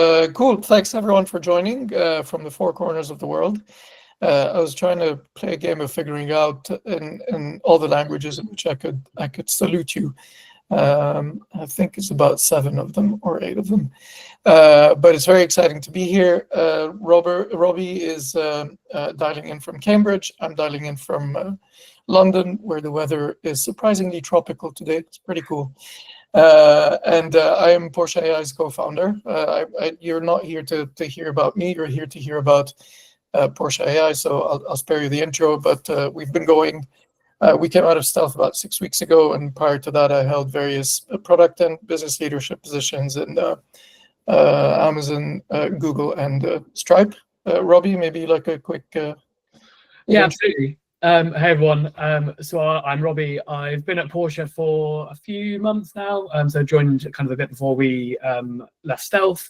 Cool. Thanks everyone for joining from the four corners of the world. I was trying to play a game of figuring out in all the languages in which I could salute you. I think it's about 7 of them or 8 of them. But it's very exciting to be here. Robbie is dialing in from Cambridge. I'm dialing in from London, where the weather is surprisingly tropical today. It's pretty cool. And I am Portia AI's co-founder. You're not here to hear about me. You're here to hear about Portia AI. So I'll spare you the intro. But we've been going. We came out of stealth about 6 weeks ago, and prior to that, I held various product and business leadership positions in Amazon, Google, and Stripe. Robbie, maybe like a quick. Yeah, absolutely. Hey everyone, so I'm Robbie. I've been at Portia for a few months now, so joined kind of a bit before we left stealth.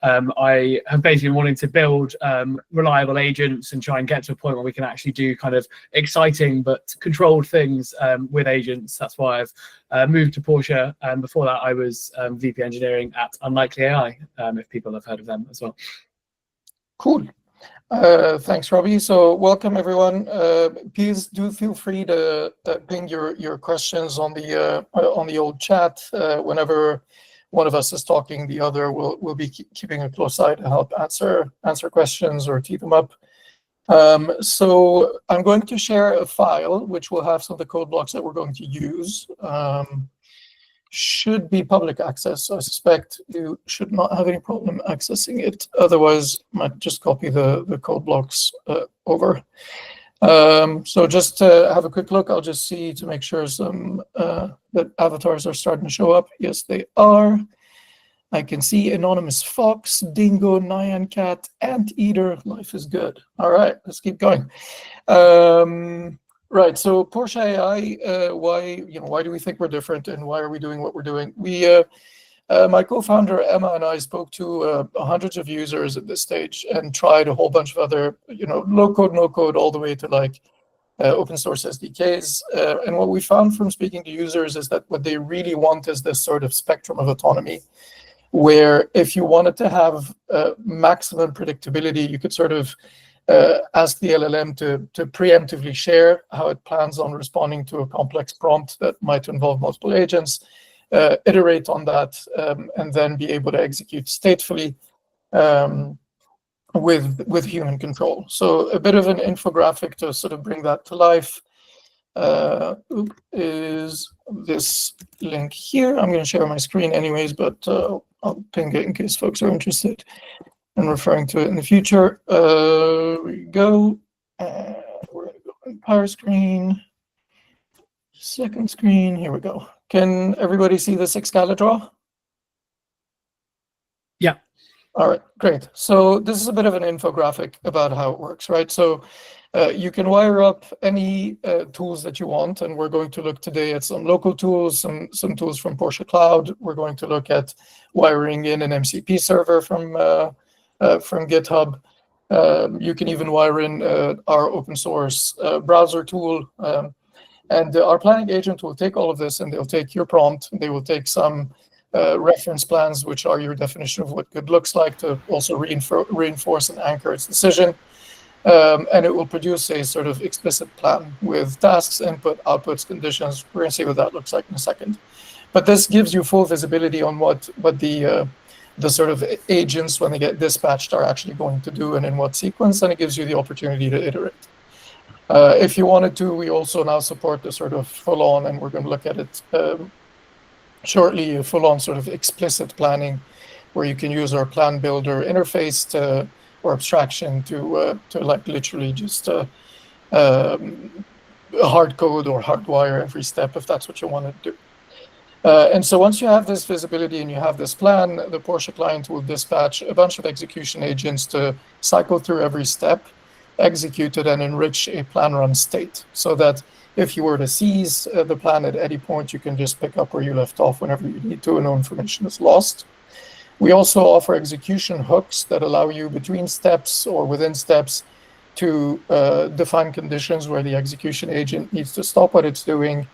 I have basically been wanting to build reliable agents and try and get to a point where we can actually do kind of exciting but controlled things with agents. That's why I've moved to Portia, and before that I was VP engineering at Unlikely AI, if people have heard of them as well. Cool. Thanks, Robbie. So welcome everyone. Please do feel free to ping your questions on the old chat. Whenever one of us is talking, the other will be keeping a close eye to help answer questions or tee them up. So I'm going to share a file which will have some of the code blocks that we're going to use. Should be public access, so I suspect you should not have any problem accessing it. Otherwise, I might just copy the code blocks over. So just to have a quick look, I'll just see to make sure some that avatars are starting to show up. Yes, they are. I can see Anonymous Fox, Dingo, Nyan Cat, Anteater. Life is good. All right, let's keep going. Right, so Portia AI, why do we think we're different, and why are we doing what we're doing? My co-founder Emma and I spoke to hundreds of users at this stage and tried a whole bunch of other, low code, no code, all the way to like open source SDKs. And what we found from speaking to users is that what they really want is this sort of spectrum of autonomy, where if you wanted to have maximum predictability, you could sort of ask the LLM to preemptively share how it plans on responding to a complex prompt that might involve multiple agents, iterate on that, and then be able to execute statefully with human control. So a bit of an infographic to sort of bring that to life is this link here. I'm going to share my screen anyways, but I'll ping it in case folks are interested and referring to it in the future. We go. We're going to go Empire screen. Second screen. Here we go. Can everybody see this Excalibur? Yeah. All right, great. So this is a bit of an infographic about how it works, right? So you can wire up any tools that you want, and we're going to look today at some local tools, some tools from Portia Cloud. We're going to look at wiring in an MCP server from GitHub. You can even wire in our open source browser tool. And our planning agent will take all of this, and they'll take your prompt. They will take some reference plans, which are your definition of what good looks like, to also reinforce and anchor its decision. And it will produce a sort of explicit plan with tasks, input, outputs, conditions. We're going to see what that looks like in a second. But this gives you full visibility on what the sort of agents, when they get dispatched, are actually going to do and in what sequence, and it gives you the opportunity to iterate. If you wanted to, we also now support the sort of full-on, and we're going to look at it shortly, a full-on sort of explicit planning, where you can use our plan builder interface or abstraction to like literally just hard code or hardwire every step if that's what you want to do. And so once you have this visibility and you have this plan, the Portia client will dispatch a bunch of execution agents to cycle through every step, execute it, and enrich a plan run state, so that if you were to seize the plan at any point, you can just pick up where you left off whenever you need to and no information is lost. We also offer execution hooks that allow you between steps or within steps to define conditions where the execution agent needs to stop what it's doing,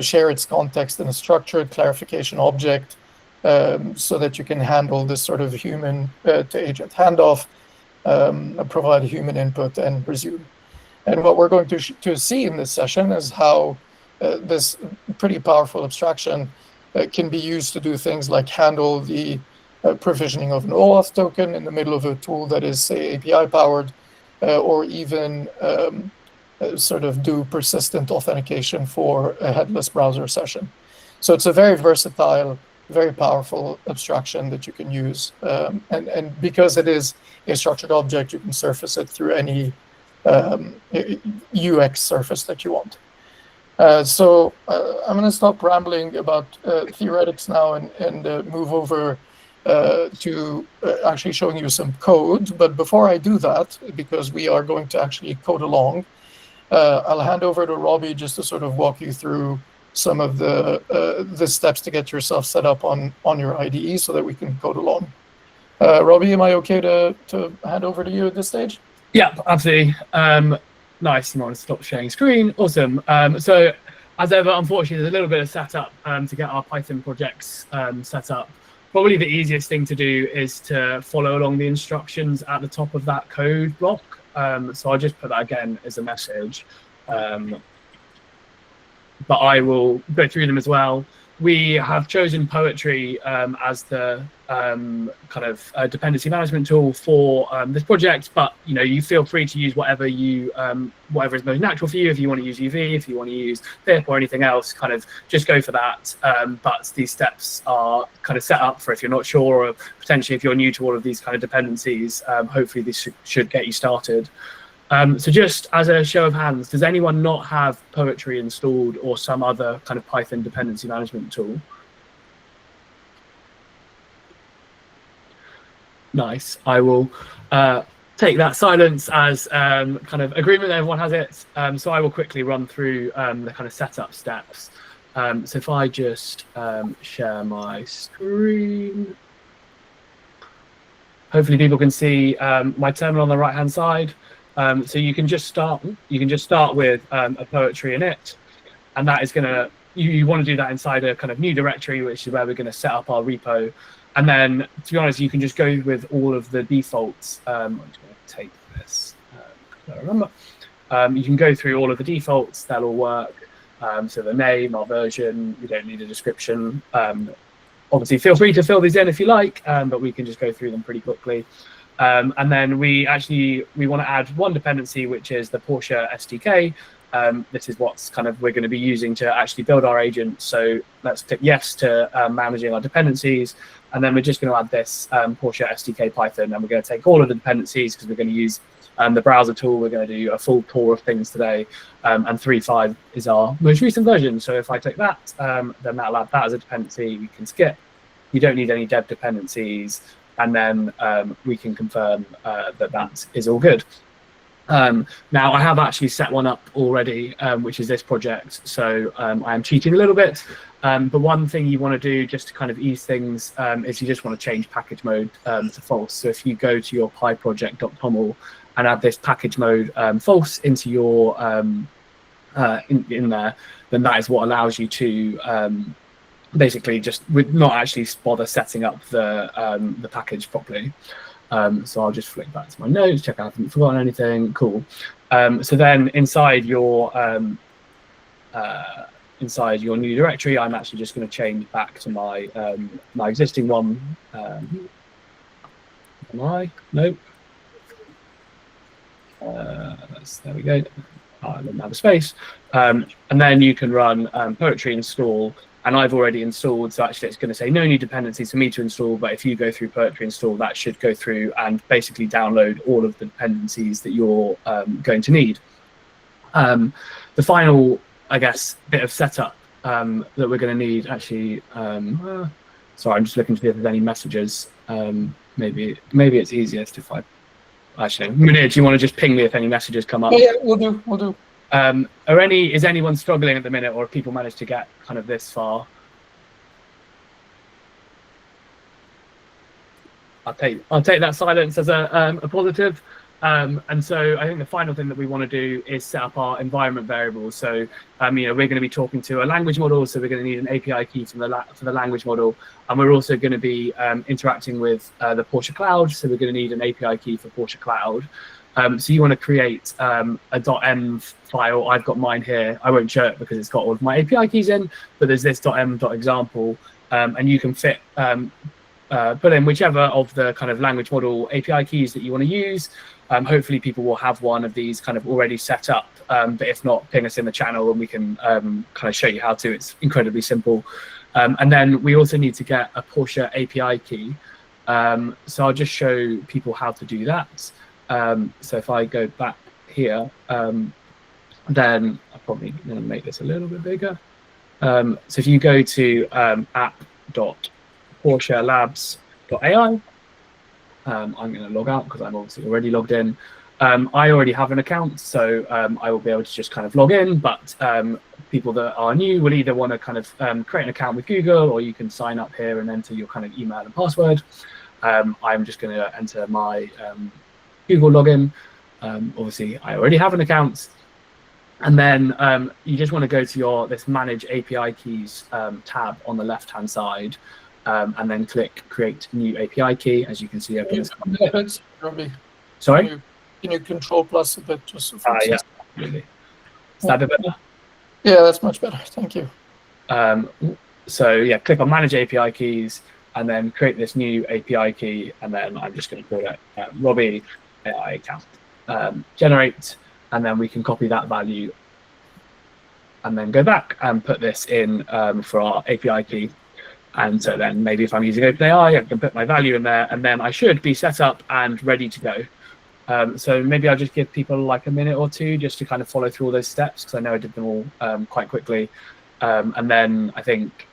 share its context in a structured clarification object, so that you can handle this sort of human to agent handoff, provide human input, and resume. And what we're going to see in this session is how this pretty powerful abstraction can be used to do things like handle the provisioning of an OAuth token in the middle of a tool that is, say, API powered, or even sort of do persistent authentication for a headless browser session. So it's a very versatile, very powerful abstraction that you can use. And because it is a structured object, you can surface it through any UX surface that you want. So I'm going to stop rambling about theoretics now and move over to actually showing you some code. But before I do that, because we are going to actually code along, I'll hand over to Robbie just to sort of walk you through some of the steps to get yourself set up on your IDE so that we can code along. Robbie, am I okay to hand over to you at this stage? Yeah, absolutely. Nice. You want to stop sharing screen. Awesome. So as ever, unfortunately, there's a little bit of setup to get our Python projects set up. Probably the easiest thing to do is to follow along the instructions at the top of that code block. So I'll just put that again as a message. But I will go through them as well. We have chosen Poetry as the kind of dependency management tool for this project, but you feel free to use whatever whatever is most natural for you. If you want to use UV, if you want to use pip or anything else, kind of just go for that. But these steps are kind of set up for if you're not sure, or potentially if you're new to all of these kind of dependencies. Hopefully this should get you started. So just as a show of hands, does anyone not have Poetry installed or some other kind of Python dependency management tool? Nice. I will take that silence as kind of agreement that everyone has it. So I will quickly run through the kind of setup steps. So if I just share my screen, hopefully people can see my terminal on the right-hand side. So you can just start with a Poetry init, and that is going to, you want to do that inside a kind of new directory, which is where we're going to set up our repo. And then, to be honest, you can just go with all of the defaults. I'm just going to take this, I remember. You can go through all of the defaults, they'll all work. So the name, our version, we don't need a description. Obviously, feel free to fill these in if you like, but we can just go through them pretty quickly. And then we want to add one dependency, which is the Portia SDK. This is what's kind of we're going to be using to actually build our agent. So let's click yes to managing our dependencies. And then we're just going to add this Portia SDK Python. And we're going to take all of the dependencies because we're going to use the browser tool. We're going to do a full tour of things today. And 3.5 is our most recent version. So if I take that, then that'll add that as a dependency. We can skip. You don't need any dev dependencies. And then we can confirm that is all good. Now, I have actually set one up already, which is this project. So I am cheating a little bit. But one thing you want to do just to kind of ease things is you just want to change package mode to false. So if you go to your pyproject.toml and add this package mode false into your in there, then that is what allows you to basically just would not actually bother setting up the package properly. So I'll just flick back to my notes, check I haven't forgotten anything. Cool. So then inside your new directory, I'm actually just going to change back to my my existing one. Nope. There we go. I didn't have a space. And then you can run Poetry install. And I've already installed, so actually it's going to say no new dependencies for me to install, but if you go through Poetry install, that should go through and basically download all of the dependencies that you're going to need. The final, I guess, bit of setup that we're going to need, actually, sorry, I'm just looking to see if there's any messages. Maybe it's easiest if I, actually, Munir, do you want to just ping me if any messages come up? Yeah, we'll do. Is anyone struggling at the minute, or have people managed to get kind of this far? I'll take that silence as a positive. And so I think the final thing that we want to do is set up our environment variables. So, we're going to be talking to a language model, so we're going to need an API key for the language model, and we're also going to be interacting with the Portia Cloud, so we're going to need an API key for Portia Cloud. So you want to create a .env file. I've got mine here. I won't show it because it's got all of my API keys in, but there's this .env.example, and you can put in whichever of the kind of language model API keys that you want to use. Hopefully people will have one of these kind of already set up, but if not, ping us in the channel and we can kind of show you how to. It's incredibly simple. And then we also need to get a Portia API key. So I'll just show people how to do that. So if I go back here, then I'm probably going to make this a little bit bigger. So if you go to app.portialabs.ai, I'm going to log out because I'm obviously already logged in. I already have an account, so I will be able to just kind of log in, but people that are new will either want to kind of create an account with Google, or you can sign up here and enter your kind of email and password. I'm just going to enter my Google login. Obviously, I already have an account. And then you just want to go to this Manage API Keys tab on the left-hand side, and then click Create New API Key. As you can see, open this. Sorry? Can you control plus a bit? Just so yeah, absolutely. Is that a bit better? Yeah, that's much better. Thank you. So yeah, click on Manage API Keys, and then create this new API key, and then I'm just going to call it Robbie AI account. Generate, and then we can copy that value and then go back and put this in for our API key. And so then maybe if I'm using OpenAI, I can put my value in there, and then I should be set up and ready to go. So maybe I'll just give people like a minute or two just to kind of follow through all those steps, because I know I did them all quite quickly. And then I think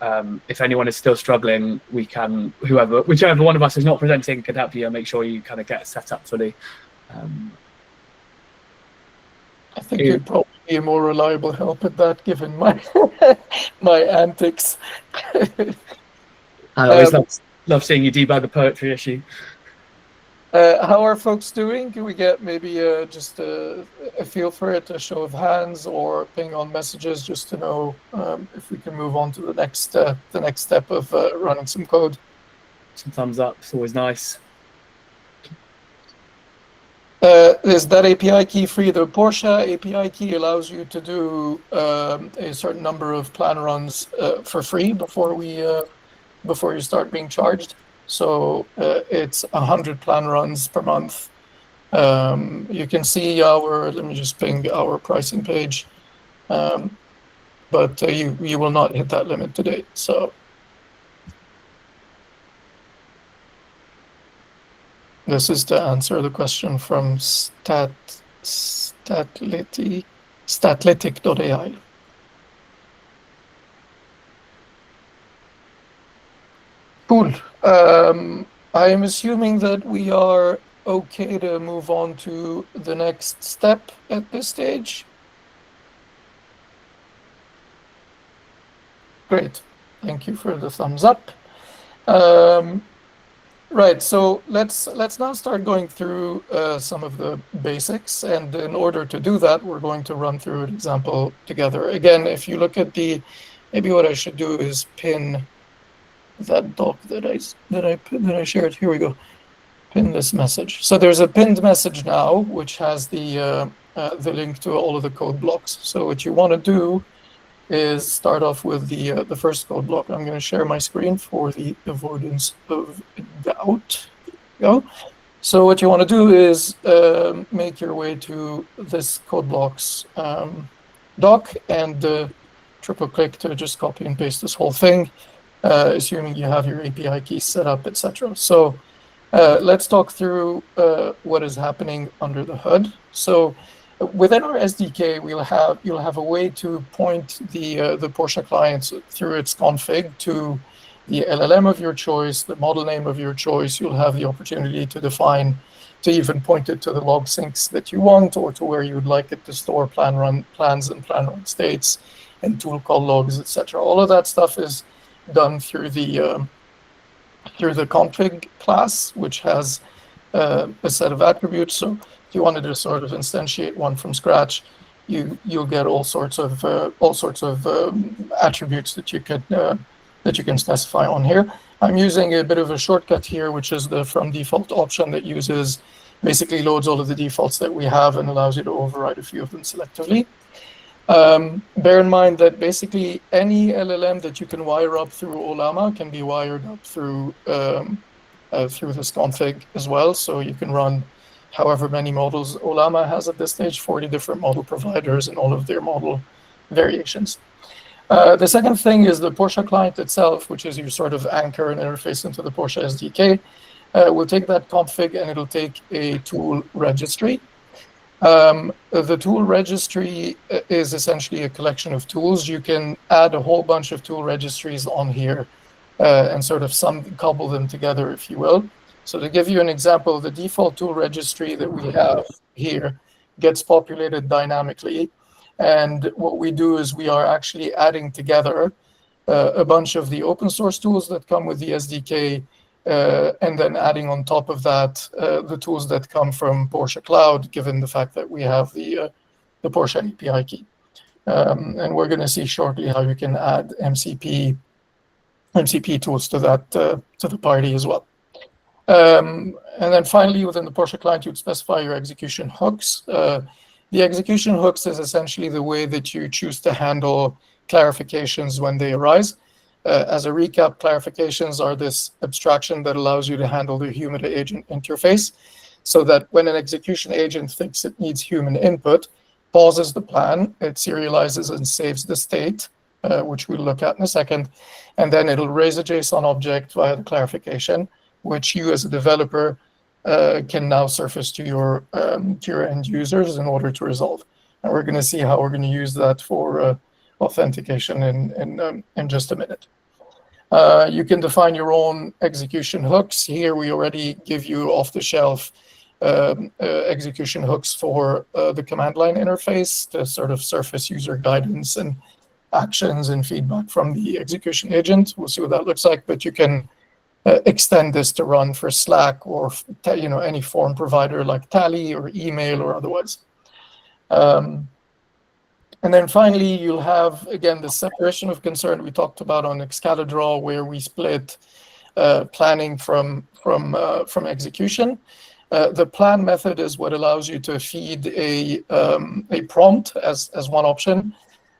if anyone is still struggling, we can, whichever one of us is not presenting can help you and make sure you kind of get set up fully. I think you'd probably be a more reliable help at that, given my my antics. I always love seeing you debug a poetry issue. How are folks doing? Can we get maybe just a feel for it, a show of hands, or ping on messages just to know if we can move on to the next step of running some code? Some thumbs up. It's always nice. Is that API key free? The Portia API key allows you to do a certain number of plan runs for free before you start being charged. So it's 100 plan runs per month. You can see let me just ping our pricing page, but you will not hit that limit today. So this is to answer the question from statlytic.ai. Cool. I am assuming that we are okay to move on to the next step at this stage. Great. Thank you for the thumbs up. Right, so let's now start going through some of the basics, and in order to do that, we're going to run through an example together. Again, if you look at maybe what I should do is pin that doc that I shared. Here we go. Pin this message. So there's a pinned message now, which has the link to all of the code blocks. So what you want to do is start off with the first code block. I'm going to share my screen for the avoidance of doubt. Go. So what you want to do is make your way to this code blocks doc and triple click to just copy and paste this whole thing, assuming you have your API keys set up, etc. So let's talk through what is happening under the hood. So within our SDK, you'll have a way to point the Portia clients through its config to the LLM of your choice, the model name of your choice. You'll have the opportunity to even point it to the log syncs that you want, or to where you would like it to store plans and plan run states and tool call logs, etc. All of that stuff is done through the config class, which has a set of attributes. So If you wanted to sort of instantiate one from scratch, you'll get all sorts of attributes that you can specify on here. I'm using a bit of a shortcut here, which is the from default option that basically loads all of the defaults that we have and allows you to override a few of them selectively. Bear in mind that basically any LLM that you can wire up through Ollama can be wired up through this config as well. So you can run however many models Ollama has at this stage, 40 different model providers and all of their model variations. The second thing is the Portia client itself, which is your sort of anchor and interface into the Portia SDK. We'll take that config and it'll take a tool registry. The tool registry is essentially a collection of tools. You can add a whole bunch of tool registries on here and sort of couple them together, if you will. So to give you an example, the default tool registry that we have here gets populated dynamically. And what we do is we are actually adding together a bunch of the open source tools that come with the SDK, and then adding on top of that the tools that come from Portia Cloud, given the fact that we have the Portia API key. And we're going to see shortly how you can add MCP tools to the party as well. And then finally, within the Portia client, you'd specify your execution hooks. The execution hooks is essentially the way that you choose to handle clarifications when they arise. As a recap, clarifications are this abstraction that allows you to handle the human-to-agent interface, so that when an execution agent thinks it needs human input, pauses the plan, it serializes and saves the state, which we'll look at in a second, and then it'll raise a JSON object via the clarification, which you as a developer can now surface to your end users in order to resolve. And we're going to see how we're going to use that for authentication in just a minute. You can define your own execution hooks. Here we already give you off-the-shelf execution hooks for the command line interface to sort of surface user guidance and actions and feedback from the execution agent. We'll see what that looks like, but you can extend this to run for Slack or any form provider like Tally or email or otherwise. And then finally, you'll have, again, the separation of concern we talked about on Excalidraw, where we split planning from execution. The plan method is what allows you to feed a prompt as one option,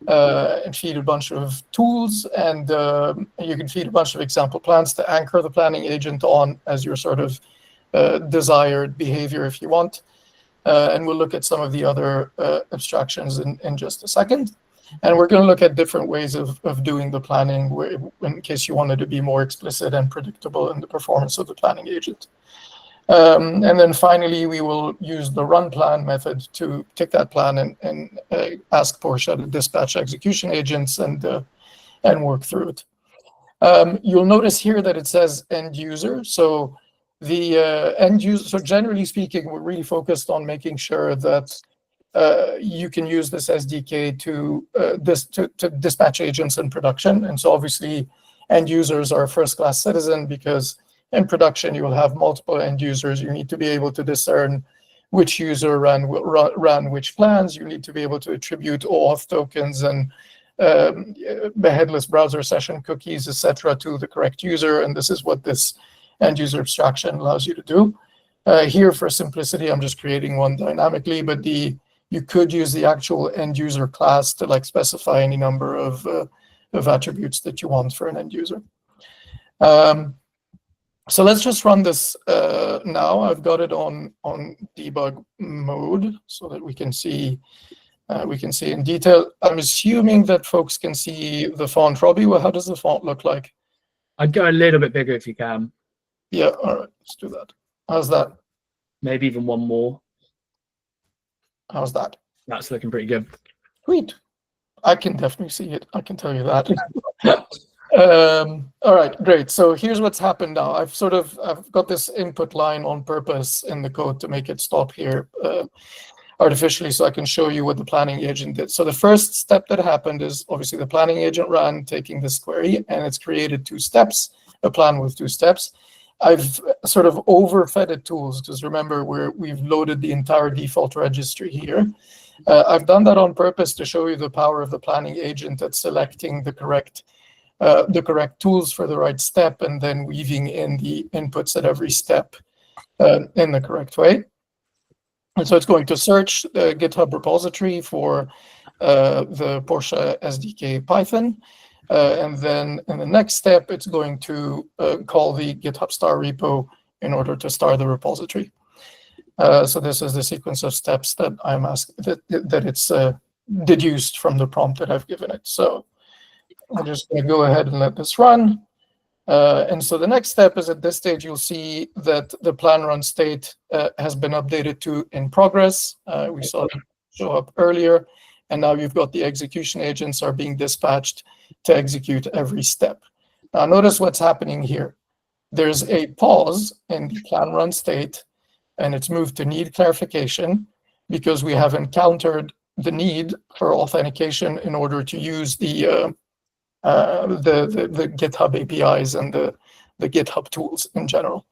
and feed a bunch of tools, and you can feed a bunch of example plans to anchor the planning agent on as your sort of desired behavior if you want. And we'll look at some of the other abstractions in just a second. And we're going to look at different ways of doing the planning in case you wanted to be more explicit and predictable in the performance of the planning agent. And then finally, we will use the run plan method to take that plan and ask Portia to dispatch execution agents and work through it. You'll notice here that it says end user. So the end user. So generally speaking, we're really focused on making sure that you can use this SDK to dispatch agents in production. And so obviously, end users are a first-class citizen, because in production you will have multiple end users. You need to be able to discern which user ran which plans. You need to be able to attribute OAuth tokens and headless browser session cookies, etc., to the correct user. And this is what this end user abstraction allows you to do. Here, for simplicity, I'm just creating one dynamically, but you could use the actual end user class to specify any number of attributes that you want for an end user. So let's just run this now. I've got it on debug mode so that we can see in detail. I'm assuming that folks can see the font. Robbie, well, how does the font look like? I'd go a little bit bigger if you can. Yeah, all right, let's do that. How's that? Maybe even one more. How's that? That's looking pretty good. Sweet. I can definitely see it. I can tell you that. All right, great. So here's what's happened now. I've got this input line on purpose in the code to make it stop here artificially, so I can show you what the planning agent did. So the first step that happened is obviously the planning agent ran taking this query, and it's created two steps, a plan with two steps. I've sort of overfed it tools, because remember, we've loaded the entire default registry here. I've done that on purpose to show you the power of the planning agent at selecting the correct tools for the right step, and then weaving in the inputs at every step in the correct way. And so it's going to search the GitHub repository for the Portia SDK Python. And then in the next step, it's going to call the GitHub star repo in order to star the repository. So this is the sequence of steps that I'm asking that it's deduced from the prompt that I've given it. So I'm just going to go ahead and let this run. And so the next step is, at this stage, you'll see that the plan run state has been updated to in progress. We saw it show up earlier. And now you've got the execution agents are being dispatched to execute every step. Now notice what's happening here. There's a pause in the plan run state, and it's moved to need clarification, because we have encountered the need for authentication in order to use the GitHub APIs and the GitHub tools in general.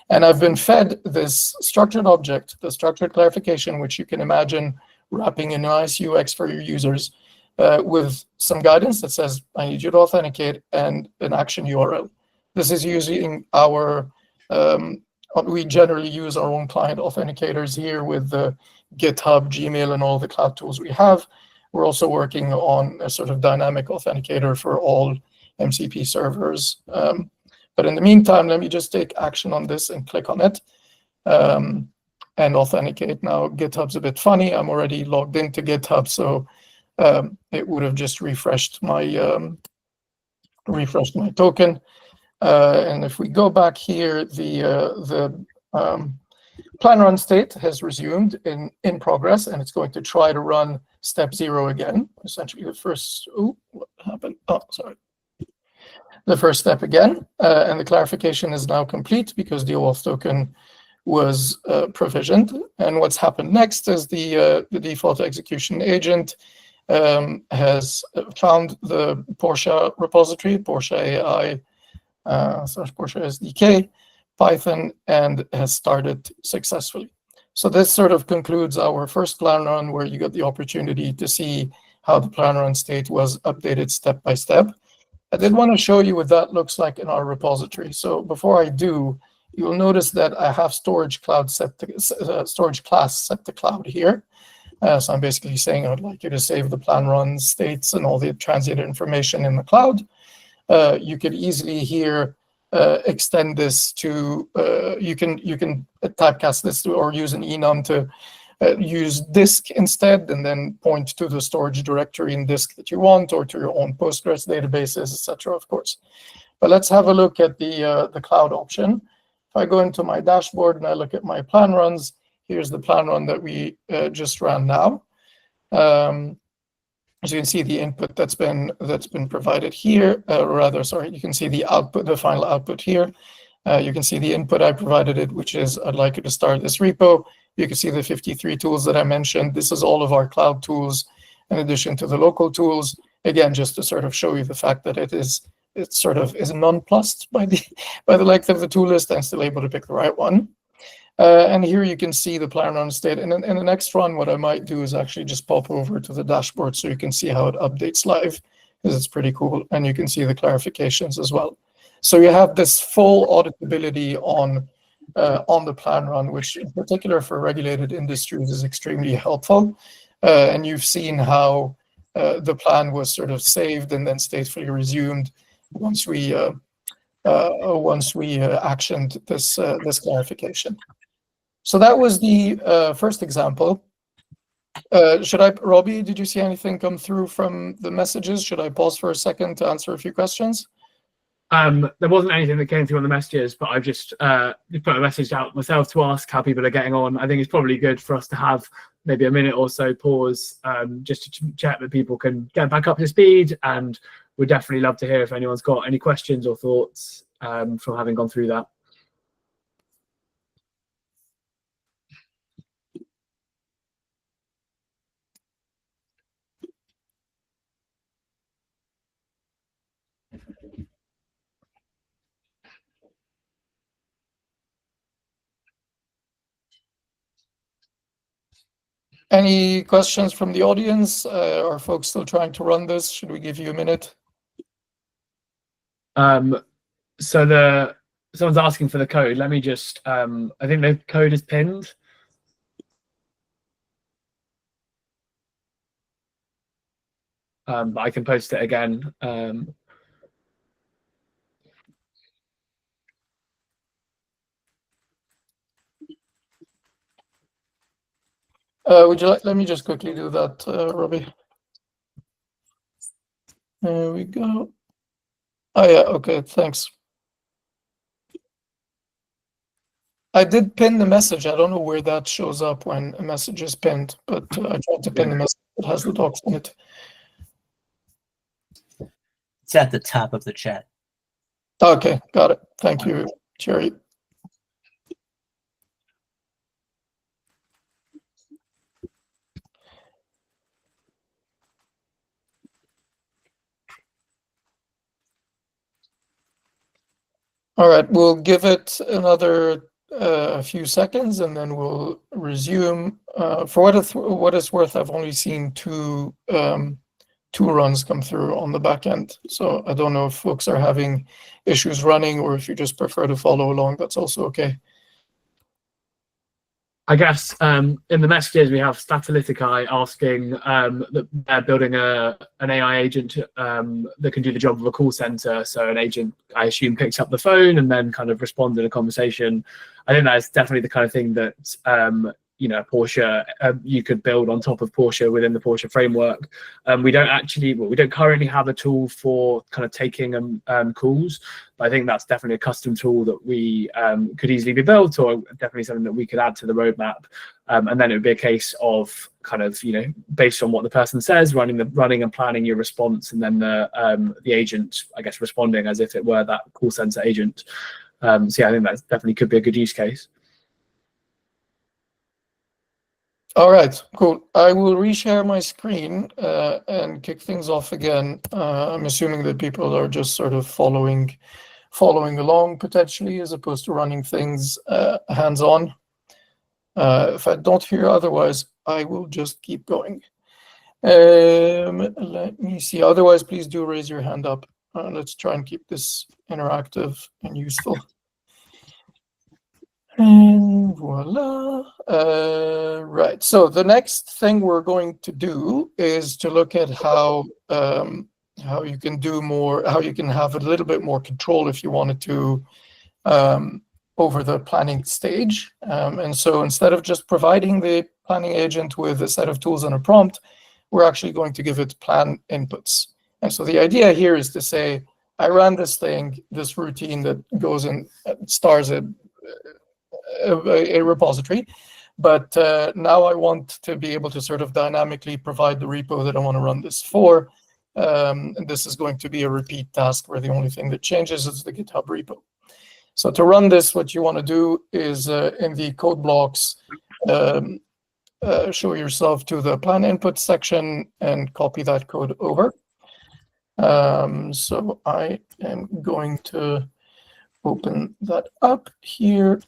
And I've been fed this structured object, the structured clarification, which you can imagine wrapping a nice UX for your users with some guidance that says, I need you to authenticate, and an action URL. This is using our, we generally use our own client authenticators here with the GitHub, Gmail, and all the cloud tools we have. We're also working on a sort of dynamic authenticator for all MCP servers. But in the meantime, let me just take action on this and click on it and authenticate. Now, GitHub's a bit funny. I'm already logged into GitHub, so it would have just refreshed my token. And if we go back here, the plan run state has resumed in progress, and it's going to try to run step 0 again. Essentially, the first. Oh, what happened? Oh, sorry. The first step again, and the clarification is now complete because the OAuth token was provisioned. And what's happened next is the default execution agent has found the Portia repository, Portia AI / Portia SDK Python, and has started successfully. So this sort of concludes our first plan run, where you got the opportunity to see how the plan run state was updated step by step. I did want to show you what that looks like in our repository. So before I do, you'll notice that I have storage class set to cloud here. So I'm basically saying I'd like you to save the plan run states and all the transient information in the cloud. You could easily here extend this to, you can typecast this to, or use an enum to use disk instead, and then point to the storage directory in disk that you want, or to your own Postgres databases, etc. Of course. But let's have a look at the cloud option. If I go into my dashboard and I look at my plan runs, here's the plan run that we just ran now. As you can see, the input that's been provided here, you can see the output, the final output here. You can see the input I provided it, which is, I'd like you to start this repo. You can see the 53 tools that I mentioned. This is all of our cloud tools, in addition to the local tools. Again, just to sort of show you the fact that it sort of is nonplussed by the length of the tool list, and still able to pick the right one. And here you can see the plan run state. And in the next run, what I might do is actually just pop over to the dashboard so you can see how it updates live, because it's pretty cool. And you can see the clarifications as well. So you have this full auditability on the plan run, which in particular for regulated industries is extremely helpful. And you've seen how the plan was sort of saved and then statefully resumed once we actioned this clarification. So that was the first example. Robbie, did you see anything come through from the messages? Should I pause for a second to answer a few questions? There wasn't anything that came through on the messages, but I've just put a message out myself to ask how people are getting on. I think it's probably good for us to have maybe a minute or so pause just to check that people can get back up to speed. And we'd definitely love to hear if anyone's got any questions or thoughts from having gone through that. Any questions from the audience? Are folks still trying to run this? Should we give you a minute? So someone's asking for the code. Let me just, I think the code is pinned. But I can post it again. Would you like? Let me just quickly do that, Robbie. There we go. Oh yeah, okay, thanks. I did pin the message. I don't know where that shows up when a message is pinned, but I tried to pin the message that has the docs in it. It's at the top of the chat. Okay, got it. Thank you, Jerry. All right, we'll give it another few seconds and then we'll resume. For what it's worth, I've only seen two runs come through on the back end. So I don't know if folks are having issues running or if you just prefer to follow along, that's also okay. I guess in the messages we have Statalyticae asking that they're building an AI agent that can do the job of a call center. So an agent, I assume, picks up the phone and then kind of responds in a conversation. I think that's definitely the kind of thing that Portia, you could build on top of Portia within the Portia framework. We don't currently have a tool for kind of taking calls, but I think that's definitely a custom tool that we could easily be built, or definitely something that we could add to the roadmap. And then it would be a case of kind of, based on what the person says, running and planning your response, and then the agent, I guess, responding as if it were that call center agent. So yeah, I think that definitely could be a good use case. All right, cool. I will reshare my screen and kick things off again. I'm assuming that people are just sort of following along potentially, as opposed to running things hands-on. If I don't hear otherwise, I will just keep going. Let me see. Otherwise, please do raise your hand up. Let's try and keep this interactive and useful. And voila. Right. So the next thing we're going to do is to look at how you can do more, how you can have a little bit more control if you wanted to over the planning stage. And so instead of just providing the planning agent with a set of tools and a prompt, we're actually going to give it plan inputs. And so the idea here is to say, I ran this thing, this routine that goes and stars a repository, but now I want to be able to sort of dynamically provide the repo that I want to run this for. And this is going to be a repeat task where the only thing that changes is the GitHub repo. So to run this, what you want to do is in the code blocks, show yourself to the plan input section and copy that code over. So I am going to open that up here.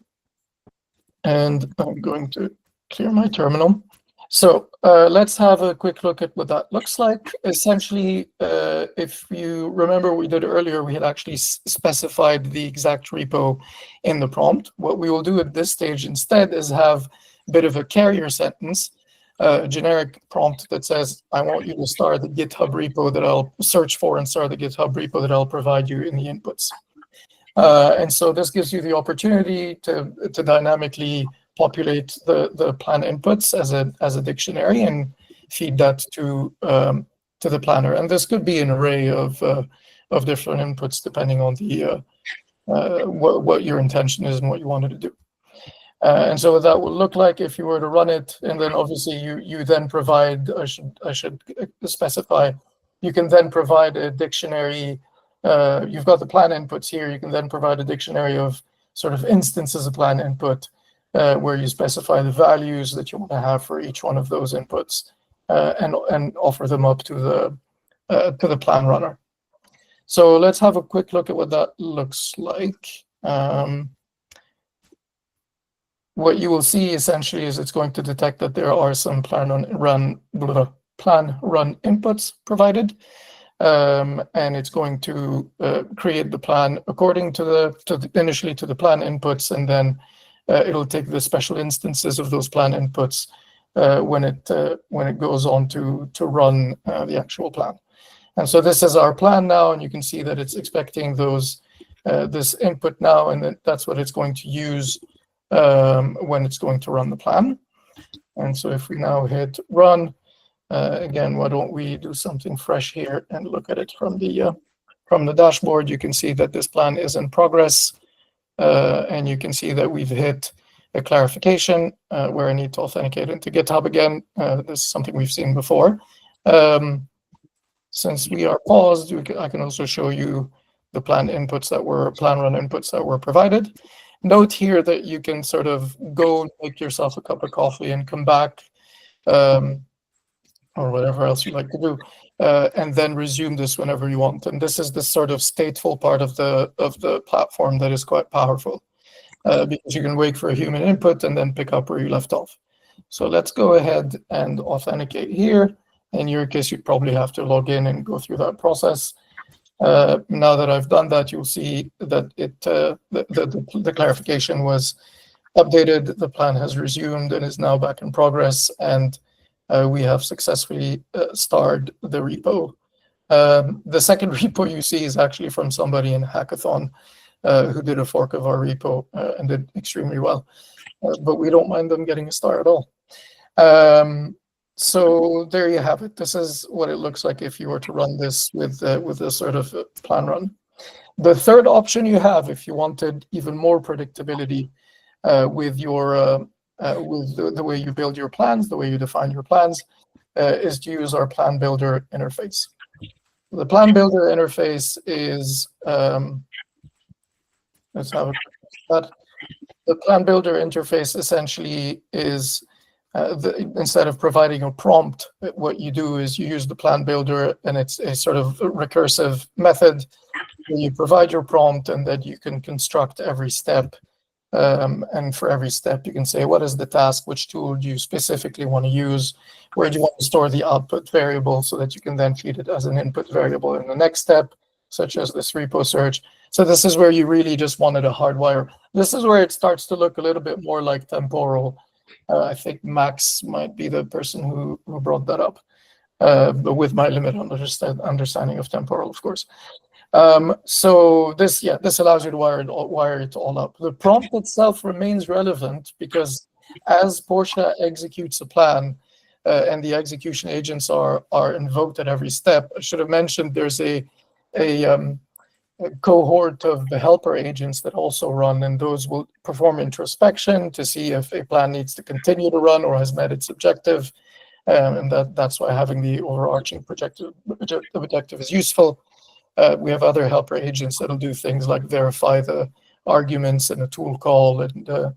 And I'm going to clear my terminal. So let's have a quick look at what that looks like. Essentially, if you remember what we did earlier, we had actually specified the exact repo in the prompt. What we will do at this stage instead is have a bit of a carrier sentence, a generic prompt that says, I want you to start the GitHub repo that I'll search for and start the GitHub repo that I'll provide you in the inputs. And so this gives you the opportunity to dynamically populate the plan inputs as a dictionary and feed that to the planner. And this could be an array of different inputs depending on the what your intention is and what you wanted to do. And so what that would look like if you were to run it, and then obviously you then provide, I should specify, you can then provide a dictionary. You've got the plan inputs here. You can then provide a dictionary of sort of instances of plan input where you specify the values that you want to have for each one of those inputs and offer them up to the plan runner. So let's have a quick look at what that looks like. what you will see essentially is it's going to detect that there are some plan run inputs provided, and it's going to create the plan according to initially to the plan inputs, and then it'll take the special instances of those plan inputs when it goes on to run the actual plan. And so this is our plan now, and you can see that it's expecting those this input now, and that's what it's going to use when it's going to run the plan. And so if we now hit run, again, why don't we do something fresh here and look at it from the dashboard? You can see that this plan is in progress, and you can see that we've hit a clarification where I need to authenticate into GitHub again. This is something we've seen before. Since we are paused, I can also show you the plan run inputs that were provided. Note here that you can sort of go make yourself a cup of coffee and come back, or whatever else you like to do, and then resume this whenever you want. And this is the sort of stateful part of the platform that is quite powerful, because you can wait for a human input and then pick up where you left off. So let's go ahead and authenticate here. In your case, you'd probably have to log in and go through that process. Now that I've done that, you'll see that the clarification was updated. The plan has resumed and is now back in progress, and we have successfully starred the repo. The second repo you see is actually from somebody in Hackathon who did a fork of our repo and did extremely well. But we don't mind them getting a star at all. So there you have it. This is what it looks like if you were to run this with a sort of plan run. The third option you have, if you wanted even more predictability with your with the way you build your plans, the way you define your plans, is to use our plan builder interface. The plan builder interface is let's have a look. The plan builder interface essentially is instead of providing a prompt, what you do is you use the plan builder, and it's a sort of recursive method where you provide your prompt, and then you can construct every step. And for every step, you can say, what is the task? Which tool do you specifically want to use? Where do you want to store the output variable so that you can then feed it as an input variable in the next step, such as this repo search. So this is where you really just wanted a hardwire. This is where it starts to look a little bit more like temporal. I think Max might be the person who brought that up, but with my limited understanding of temporal, of course. So this allows you to wire it all up. The prompt itself remains relevant because as Portia executes a plan and the execution agents are invoked at every step, I should have mentioned there's a cohort of the helper agents that also run, and those will perform introspection to see if a plan needs to continue to run or has met its objective. And that's why having the overarching objective is useful. We have other helper agents that'll do things like verify the arguments in a tool call and so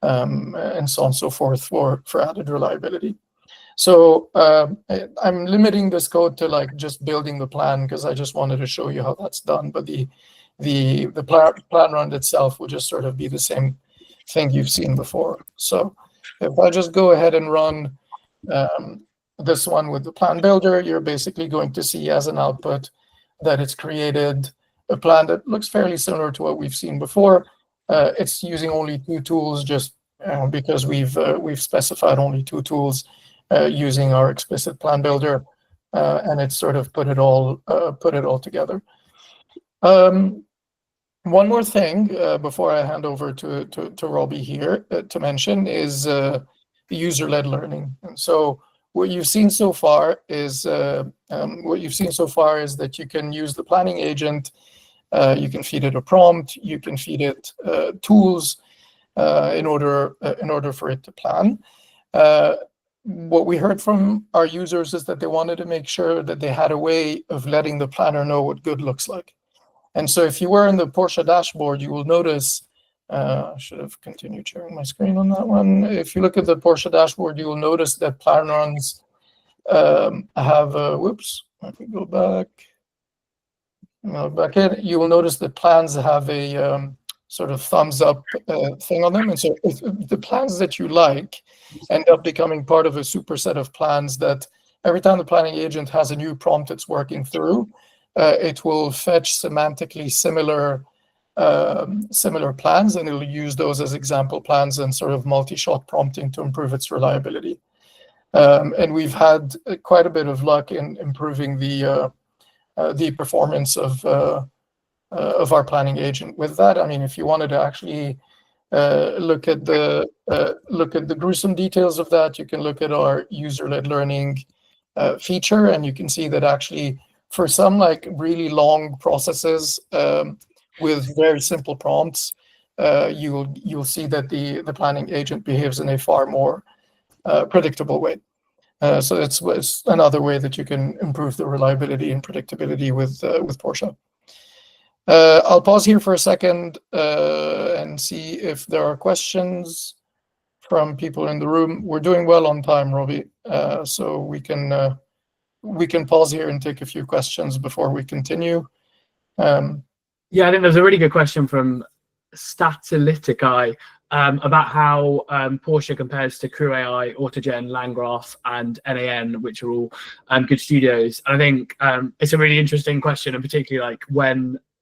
on and so forth for added reliability. So I'm limiting this code to like just building the plan because I just wanted to show you how that's done. But the plan run itself will just sort of be the same thing you've seen before. So if I just go ahead and run this one with the plan builder, you're basically going to see as an output that it's created a plan that looks fairly similar to what we've seen before. It's using only two tools just because we've specified only two tools using our explicit plan builder, and it's sort of put it all together. One more thing before I hand over to Robbie here to mention is user-led learning. And so what you've seen so far is that you can use the planning agent. You can feed it a prompt. You can feed it tools in order for it to plan. What we heard from our users is that they wanted to make sure that they had a way of letting the planner know what good looks like. And so if you were in the Portia dashboard, you will notice, I should have continued sharing my screen on that one. If you look at the Portia dashboard, you will notice that plan runs have, whoops, let me go back. Back in, you will notice that plans have a sort of thumbs up thing on them. And so if the plans that you like end up becoming part of a superset of plans that every time the planning agent has a new prompt it's working through, it will fetch semantically similar plans, and it'll use those as example plans and sort of multi-shot prompting to improve its reliability. And we've had quite a bit of luck in improving the performance of our planning agent with that. I mean, if you wanted to actually look at the gruesome details of that, you can look at our user-led learning feature, and you can see that actually for some like really long processes with very simple prompts, you'll see that the planning agent behaves in a far more predictable way. So it's another way that you can improve the reliability and predictability with Portia. I'll pause here for a second and see if there are questions from people in the room. We're doing well on time, Robbie, so we can pause here and take a few questions before we continue. Yeah, I think there's a really good question from Statalyticae about how Portia compares to Crew AI, Autogen, Landgraph, and NAN, which are all good studios. And I think it's a really interesting question, and particularly like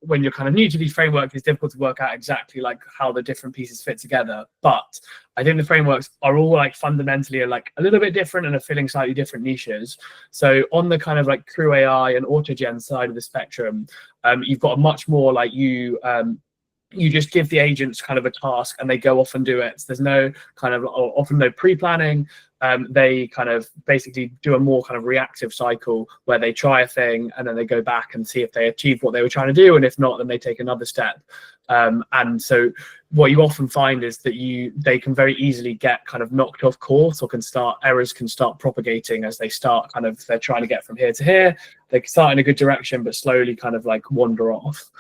when you're kind of new to these frameworks, it's difficult to work out exactly like how the different pieces fit together. But I think the frameworks are all like fundamentally like a little bit different and are filling slightly different niches. So on the kind of like Crew AI and Autogen side of the spectrum, you've got a much more like you just give the agents kind of a task and they go off and do it. So there's no kind of often no pre-planning. They kind of basically do a more kind of reactive cycle where they try a thing and then they go back and see if they achieve what they were trying to do, and if not, then they take another step. And so what you often find is that they can very easily get kind of knocked off course, or errors can start propagating as they're trying to get from here to here. They start in a good direction but slowly kind of like wander off.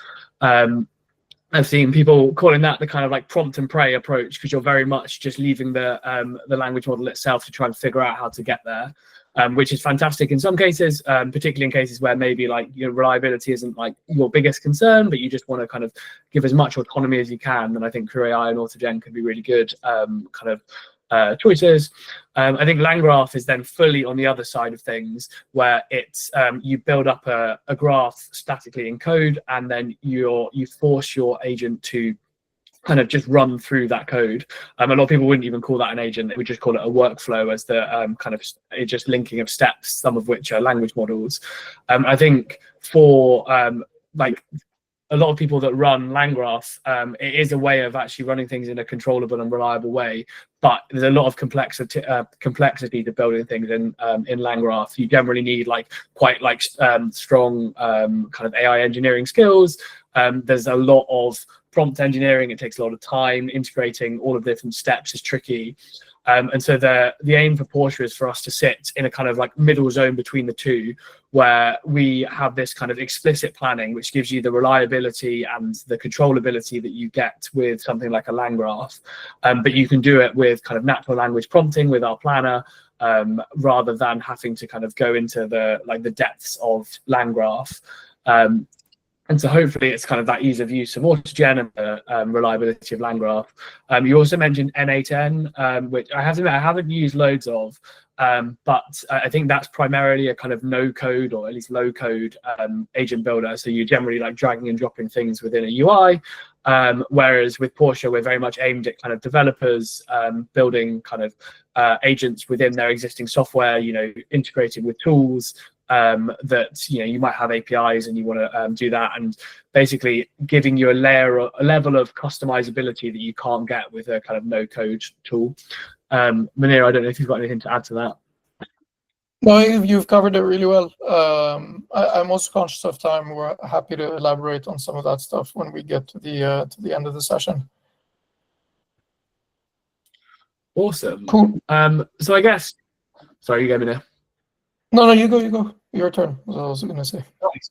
I've seen people calling that the kind of like prompt and pray approach, because you're very much just leaving the language model itself to try and figure out how to get there, which is fantastic in some cases, particularly in cases where maybe like your reliability isn't like your biggest concern, but you just want to kind of give as much autonomy as you can. And I think Crew AI and Autogen could be really good kind of choices. I think Landgraph is then fully on the other side of things, where it's you build up a graph statically in code, and then you force your agent to kind of just run through that code. A lot of people wouldn't even call that an agent; they would just call it a workflow, as the kind of just linking of steps, some of which are language models. I think for like a lot of people that run Landgraph, it is a way of actually running things in a controllable and reliable way. But there's a lot of complexity to building things in Landgraph. You generally need like quite like strong kind of AI engineering skills. There's a lot of prompt engineering. It takes a lot of time. Integrating all of the different steps is tricky. And so the aim for Portia is for us to sit in a kind of like middle zone between the two, where we have this kind of explicit planning, which gives you the reliability and the controllability that you get with something like a Landgraph. But you can do it with kind of natural language prompting with our planner, rather than having to kind of go into the depths of Landgraph. And so hopefully it's kind of that ease of use of Autogen and the reliability of Landgraph. You also mentioned N8N, which I have to admit I haven't used loads of, but I think that's primarily a kind of no-code or at least low-code agent builder. So you're generally like dragging and dropping things within a UI, whereas with Portia, we're very much aimed at kind of developers building kind of agents within their existing software, integrated with tools, that you might have APIs and you want to do that, and basically giving you a level of customizability that you can't get with a kind of no-code tool. Munir, I don't know if you've got anything to add to that. No, you've covered it really well. I'm also conscious of time. We're happy to elaborate on some of that stuff when we get to the end of the session. Awesome. Cool. So I guess, sorry, you go, Munir. No, you go. Your turn. Was I also going to say. Nice.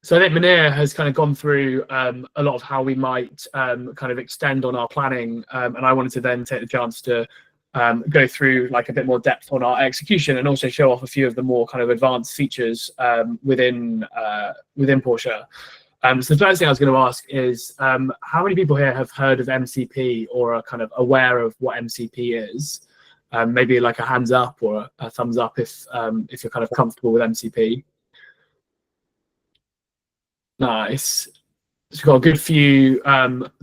So I think Munir has kind of gone through a lot of how we might kind of extend on our planning, and I wanted to then take the chance to go through like a bit more depth on our execution, and also show off a few of the more kind of advanced features within Portia. So the first thing I was going to ask is, how many people here have heard of MCP or are kind of aware of what MCP is? Maybe like a hands up or a thumbs up if you're kind of comfortable with MCP. Nice. So we've got a good few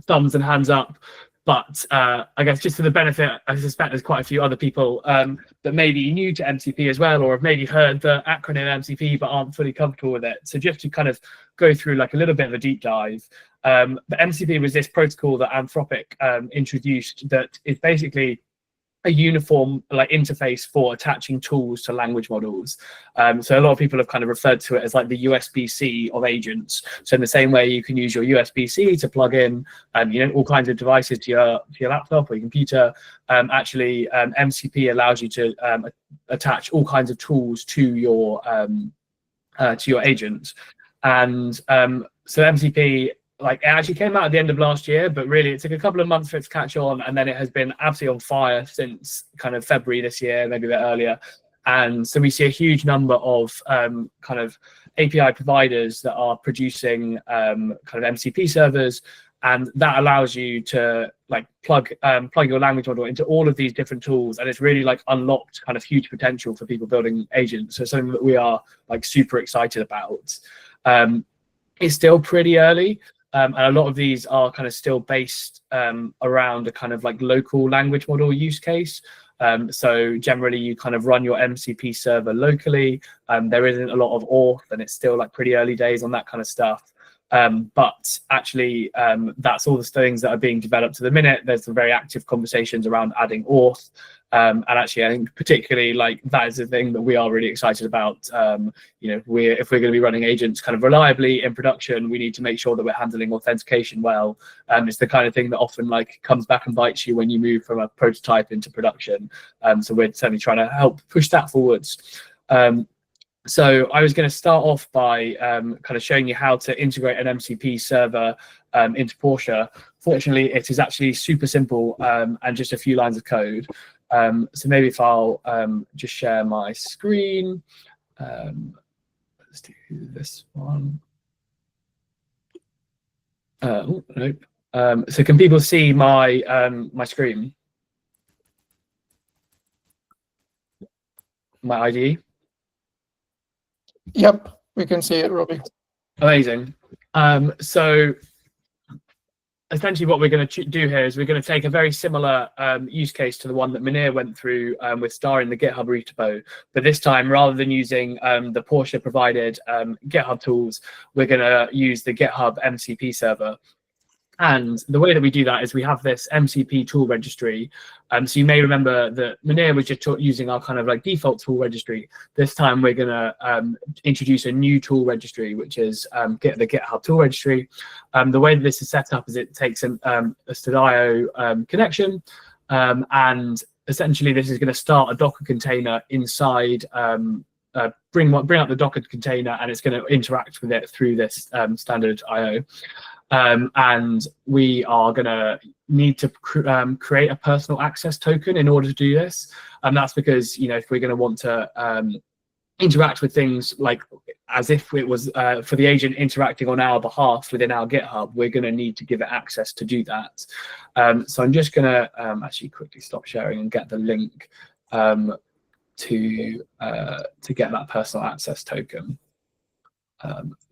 thumbs and hands up, but I guess just for the benefit, I suspect there's quite a few other people that may be new to MCP as well, or have maybe heard the acronym MCP but aren't fully comfortable with it. So just to kind of go through like a little bit of a deep dive, the MCP was this protocol that Anthropic introduced that is basically a uniform like interface for attaching tools to language models. So a lot of people have kind of referred to it as like the USB-C of agents. So in the same way you can use your USB-C to plug in all kinds of devices to your laptop or your computer, actually MCP allows you to attach all kinds of tools to your agent. And so MCP, like, it actually came out at the end of last year, but really it took a couple of months for it to catch on, and then it has been absolutely on fire since kind of February this year, maybe a bit earlier. And so we see a huge number of kind of API providers that are producing kind of MCP servers, and that allows you to like plug your language model into all of these different tools, and it's really like unlocked kind of huge potential for people building agents. So something that we are like super excited about. It's still pretty early. And a lot of these are kind of still based around a kind of like local language model use case. So generally you kind of run your MCP server locally. There isn't a lot of auth, and it's still like pretty early days on that kind of stuff. But actually, that's all the things that are being developed at the minute. There's some very active conversations around adding auth. And actually, I think particularly like that is the thing that we are really excited about. If we're going to be running agents kind of reliably in production, we need to make sure that we're handling authentication well. It's the kind of thing that often like comes back and bites you when you move from a prototype into production. So we're certainly trying to help push that forwards. So I was going to start off by kind of showing you how to integrate an MCP server into Portia. Fortunately, it is actually super simple and just a few lines of code. So maybe if I'll just share my screen. Let's do this one. Nope. So can people see my my screen? My IDE? Yep, we can see it, Robbie. Amazing. So essentially what we're going to do here is we're going to take a very similar use case to the one that Munir went through with Star in the GitHub repo. But this time, rather than using the Portia provided GitHub tools, we're going to use the GitHub MCP server. And the way that we do that is we have this MCP tool registry. So you may remember that Munir was just using our kind of like default tool registry. This time we're going to introduce a new tool registry, which is the GitHub tool registry. The way that this is set up is it takes a Stdio connection, and essentially this is going to start a Docker container inside. Bring up the Docker container, and it's going to interact with it through this standard IO. And we are going to need to create a personal access token in order to do this. And that's because, if we're going to want to interact with things like as if it was for the agent interacting on our behalf within our GitHub, we're going to need to give it access to do that. So I'm just going to actually quickly stop sharing and get the link to get that personal access token.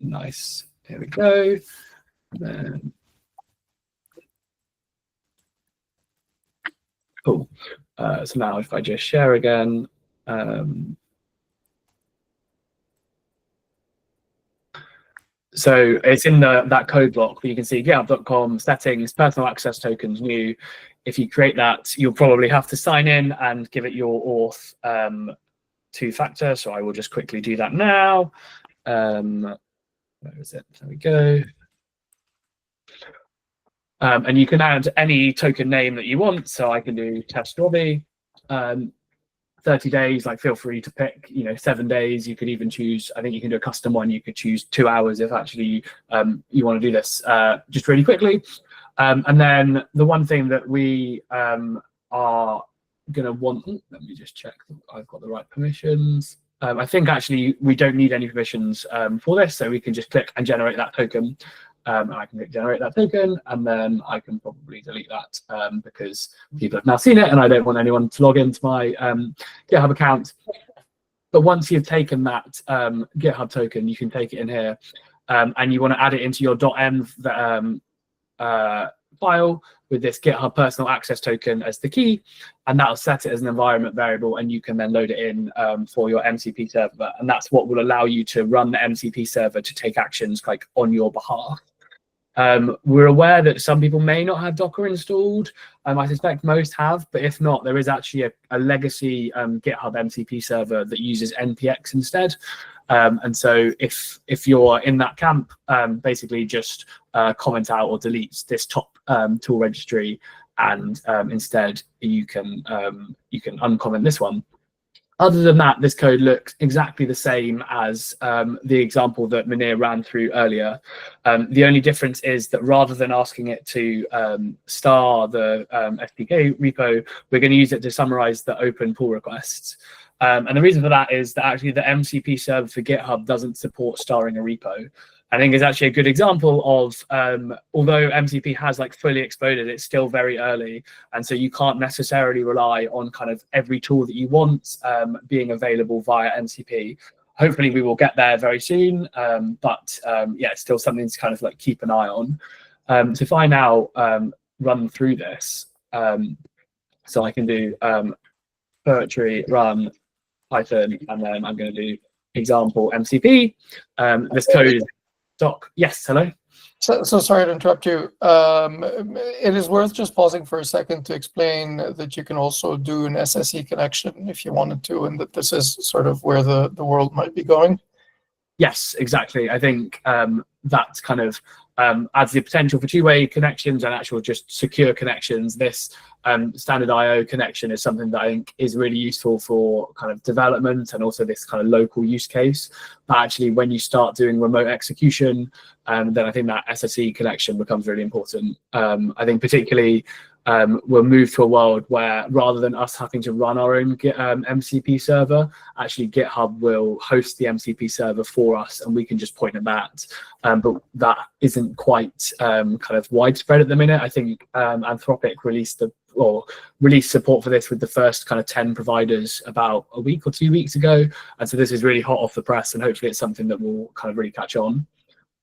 Nice. Here we go. Then, cool. So now if I just share again, so it's in that code block where you can see github.com settings, personal access tokens, new. If you create that, you'll probably have to sign in and give it your auth two-factor. So I will just quickly do that now. Where is it? There we go. And you can add any token name that you want. So I can do test Robbie, 30 days, like feel free to pick, 7 days. You could even choose, I think you can do a custom one. You could choose 2 hours if actually you want to do this just really quickly. And then the one thing that we are going to want, let me just check that I've got the right permissions. I think actually we don't need any permissions for this, so we can just click and generate that token. And I can click generate that token, and then I can probably delete that because people have now seen it, and I don't want anyone to log into my GitHub account. But once you've taken that GitHub token, you can take it in here, and you want to add it into your .env file with this GitHub personal access token as the key, and that'll set it as an environment variable, and you can then load it in for your MCP server, and that's what will allow you to run the MCP server to take actions like on your behalf. We're aware that some people may not have Docker installed. I suspect most have, but if not, there is actually a legacy GitHub MCP server that uses npx instead. And so if you're in that camp, basically just comment out or delete this top tool registry, and instead you can uncomment this one. Other than that, this code looks exactly the same as the example that Munir ran through earlier. The only difference is that rather than asking it to star the SDK repo, we're going to use it to summarize the open pull requests. And the reason for that is that actually the MCP server for GitHub doesn't support starring a repo. I think is actually a good example of, although MCP has like fully exploded, it's still very early. And so you can't necessarily rely on kind of every tool that you want being available via MCP. Hopefully we will get there very soon. But yeah, it's still something to kind of like keep an eye on. So if I now run through this, so I can do poetry run Python, and then I'm going to do example MCP. This code is doc. Yes, hello. So sorry to interrupt you. It is worth just pausing for a second to explain that you can also do an SSE connection if you wanted to, and that this is sort of where the world might be going. Yes, exactly. I think that kind of adds the potential for two-way connections and actual just secure connections. This standard IO connection is something that I think is really useful for kind of development and also this kind of local use case. But actually, when you start doing remote execution, then I think that SSE connection becomes really important. I think particularly we'll move to a world where rather than us having to run our own MCP server, actually GitHub will host the MCP server for us, and we can just point at that. But that isn't quite kind of widespread at the minute. I think Anthropic released support for this with the first kind of 10 providers about a week or 2 weeks ago, and so this is really hot off the press, and hopefully it's something that will kind of really catch on.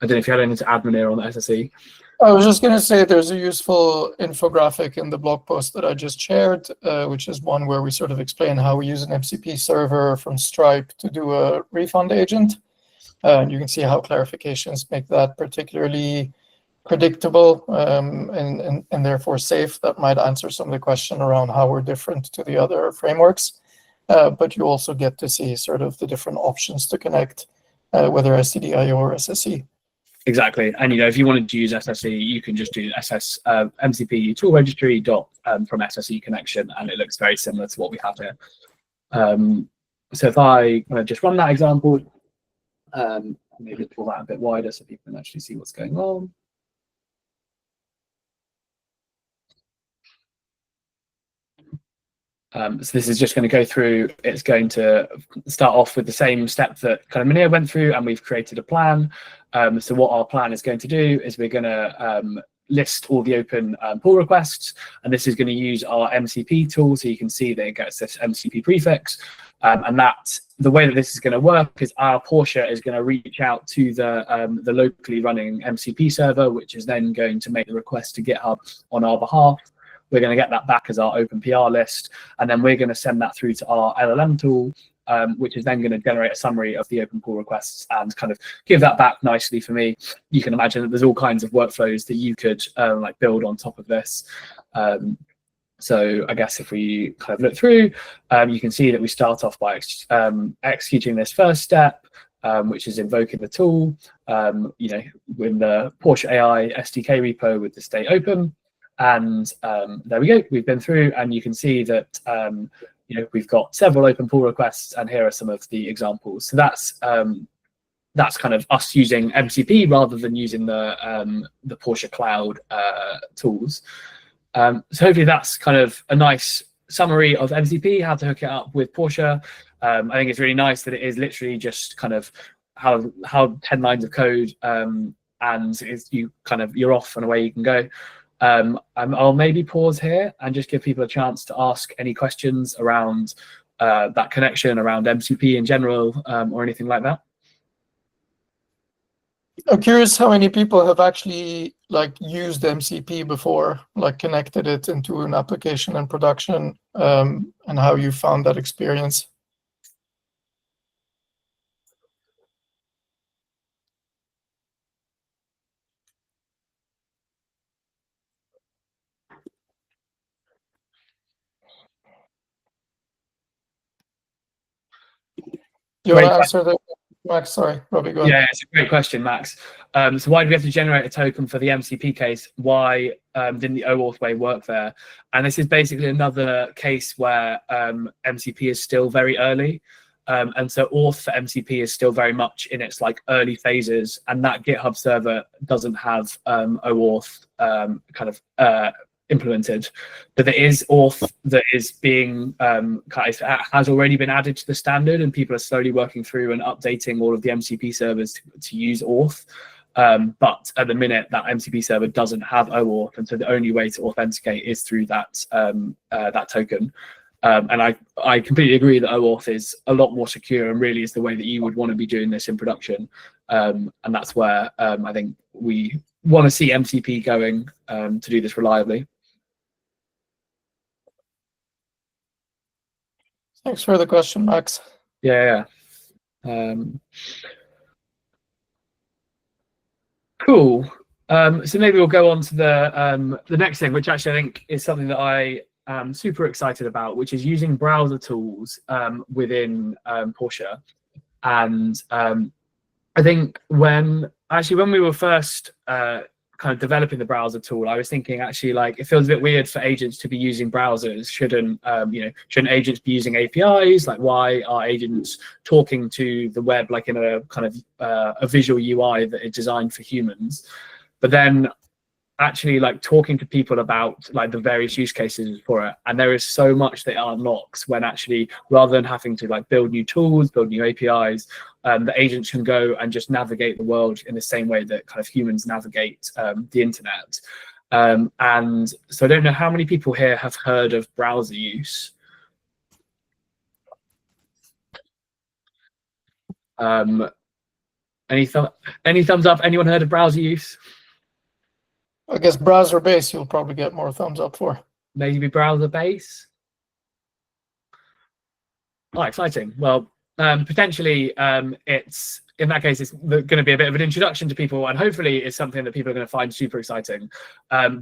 I don't know if you had anything to add, Munir, on the SSE. I was just going to say there's a useful infographic in the blog post that I just shared, which is one where we sort of explain how we use an MCP server from Stripe to do a refund agent. And you can see how clarifications make that particularly predictable and therefore safe. That might answer some of the question around how we're different to the other frameworks. But you also get to see sort of the different options to connect, whether STDIO or SSE. Exactly, and if you wanted to use SSE, you can just do MCP tool registry from SSE connection, and it looks very similar to what we have here. So if I just run that example, maybe pull that a bit wider so people can actually see what's going on. So this is just going to go through. It's going to start off with the same step that kind of Munir went through, and we've created a plan. So what our plan is going to do is we're going to list all the open pull requests, and this is going to use our MCP tool, so you can see that it gets this MCP prefix. And the way that this is going to work is our Portia is going to reach out to the locally running MCP server, which is then going to make the request to GitHub on our behalf. We're going to get that back as our open PR list, and then we're going to send that through to our LLM tool, which is then going to generate a summary of the open pull requests and kind of give that back nicely for me. You can imagine that there's all kinds of workflows that you could like build on top of this. So I guess if we kind of look through, you can see that we start off by executing this first step, which is invoking the tool, with the Portia AI SDK repo with the state open. And there we go, we've been through, and you can see that we've got several open pull requests, and here are some of the examples. So that's kind of us using MCP rather than using the Portia Cloud tools. So hopefully that's kind of a nice summary of MCP, how to hook it up with Portia. I think it's really nice that it is literally just kind of how 10 lines of code, and you're off and away you can go. I'll maybe pause here and just give people a chance to ask any questions around that connection, around MCP in general, or anything like that. I'm curious how many people have actually used MCP before, connected it into an application in production, and how you found that experience. You want to answer that, Max? Sorry, Robbie, go ahead. Yeah, it's a great question, Max. So why do we have to generate a token for the MCP case? Why didn't the OAuth way work there? And this is basically another case where MCP is still very early. And so auth for MCP is still very much in its early phases, and that GitHub server doesn't have OAuth implemented, but there is auth that is being has already been added to the standard, and people are slowly working through and updating all of the MCP servers to use auth. But at the minute, that MCP server doesn't have OAuth, and so the only way to authenticate is through that that token. And I completely agree that OAuth is a lot more secure and really is the way that you would want to be doing this in production. And that's where I think we want to see MCP going to do this reliably. Thanks for the question, Max. Yeah. Cool. So maybe we'll go on to the next thing, which actually I think is something that I am super excited about, which is using browser tools within Portia. And I think when we were first kind of developing the browser tool, I was thinking actually it feels a bit weird for agents to be using browsers. Shouldn't agents be using APIs? Why are agents talking to the web in a kind of a visual UI that is designed for humans? But then actually talking to people about the various use cases for it, and there is so much that unlocks when actually, rather than having to build new tools, build new APIs, the agents can go and just navigate the world in the same way that kind of humans navigate the internet. And so I don't know how many people here have heard of browser use. Any thumbs up? Anyone heard of browser use? I guess browser base you'll probably get more thumbs up for. Maybe browser base. Oh, exciting. Well, potentially it's, in that case, it's going to be a bit of an introduction to people, and hopefully it's something that people are going to find super exciting,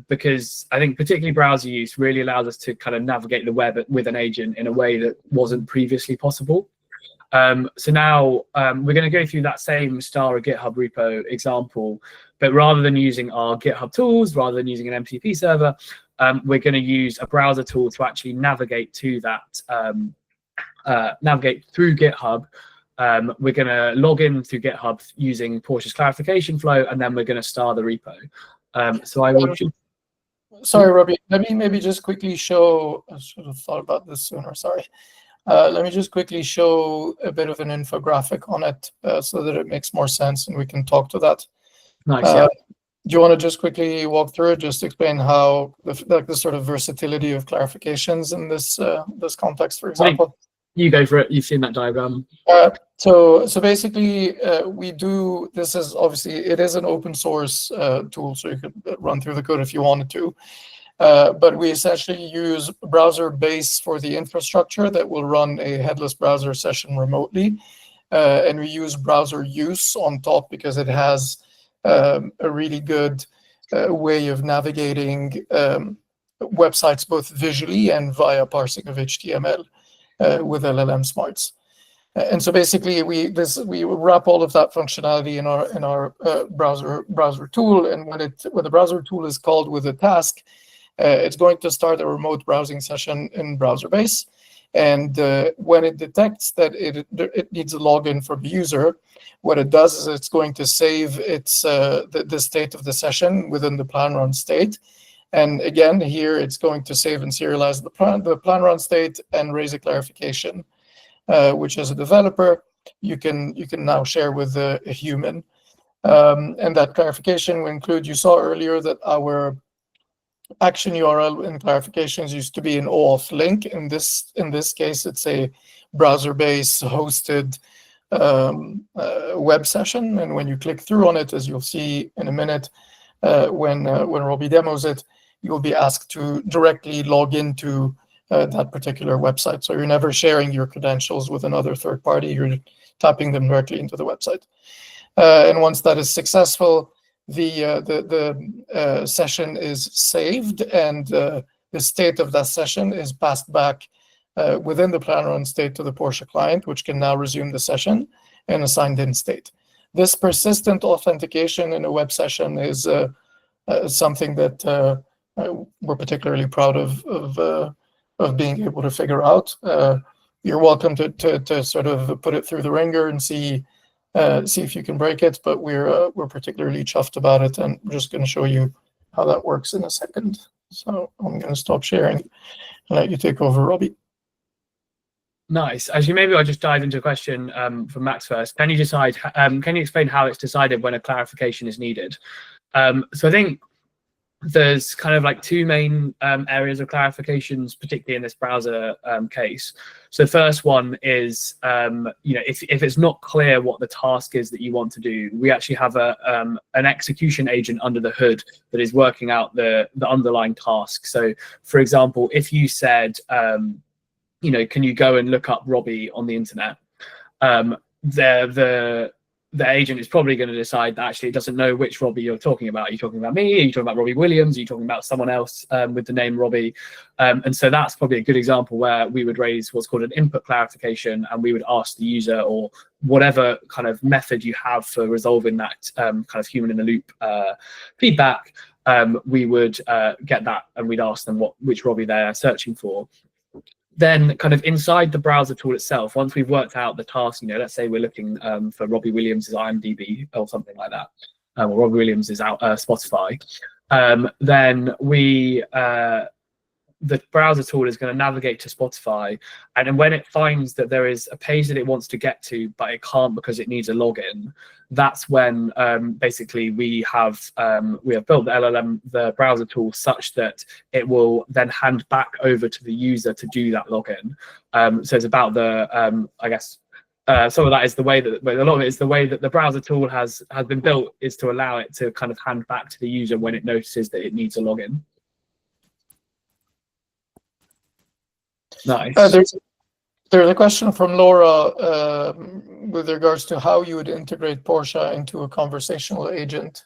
because I think particularly browser use really allows us to kind of navigate the web with an agent in a way that wasn't previously possible. So now we're going to go through that same star GitHub repo example, but rather than using our GitHub tools, rather than using an MCP server, we're going to use a browser tool to actually navigate to that, navigate through GitHub. We're going to log in through GitHub using Portia's clarification flow, and then we're going to star the repo. So I will. Sorry, Robbie. Let me maybe just quickly show. I should have thought about this sooner. Sorry. Let me just quickly show a bit of an infographic on it so that it makes more sense and we can talk to that. Nice. Yeah. Do you want to just quickly walk through it, just explain how the sort of versatility of clarifications in this this context, for example? You go for it. You've seen that diagram. So basically, we do. This is obviously it is an open source tool, so you could run through the code if you wanted to. But we essentially use browser base for the infrastructure that will run a headless browser session remotely. And we use browser use on top because it has a really good way of navigating websites both visually and via parsing of HTML with LLM smarts. And so basically, we wrap all of that functionality in our browser tool. And when the browser tool is called with a task, it's going to start a remote browsing session in browser base. And when it detects that it needs a login from the user, what it does is it's going to save its the state of the session within the plan run state. And again, here it's going to save and serialize the plan run state and raise a clarification, which as a developer, you can now share with a human. And that clarification will include, you saw earlier that our action URL in clarifications used to be an OAuth link. In this case, it's a browser-based hosted web session. And when you click through on it, as you'll see in a minute, when Robbie demos it, you'll be asked to directly log into that particular website. So you're never sharing your credentials with another third party. You're tapping them directly into the website. And once that is successful, the session is saved, and the state of that session is passed back within the plan run state to the Portia client, which can now resume the session in a signed in state. This persistent authentication in a web session is something that we're particularly proud of being able to figure out. You're welcome to sort of put it through the ringer and see if you can break it, but we're particularly chuffed about it, and I'm just going to show you how that works in a second. So I'm going to stop sharing and let you take over, Robbie. Nice. Actually, maybe I'll just dive into a question from Max first. Can you explain how it's decided when a clarification is needed? So I think there's kind of like two main areas of clarifications, particularly in this browser case. So the first one is, if it's not clear what the task is that you want to do, we actually have an execution agent under the hood that is working out the underlying task. So, for example, if you said, can you go and look up Robbie on the internet? The agent is probably going to decide that actually it doesn't know which Robbie you're talking about. Are you talking about me? Are you talking about Robbie Williams? Are you talking about someone else with the name Robbie? And so that's probably a good example where we would raise what's called an input clarification, and we would ask the user, or whatever kind of method you have for resolving that kind of human in the loop feedback, we would get that, and we'd ask them which Robbie they're searching for. Then kind of inside the browser tool itself, once we've worked out the task, let's say we're looking for Robbie Williams' IMDb or something like that, or Robbie Williams is out Spotify, then the browser tool is going to navigate to Spotify, and then when it finds that there is a page that it wants to get to, but it can't because it needs a login, that's when basically we have built the LLM, the browser tool, such that it will then hand back over to the user to do that login. So it's about the, some of that is the way that, but a lot of it is the way that the browser tool has been built, is to allow it to kind of hand back to the user when it notices that it needs a login. Nice. There's a question from Laura with regards to how you would integrate Portia into a conversational agent.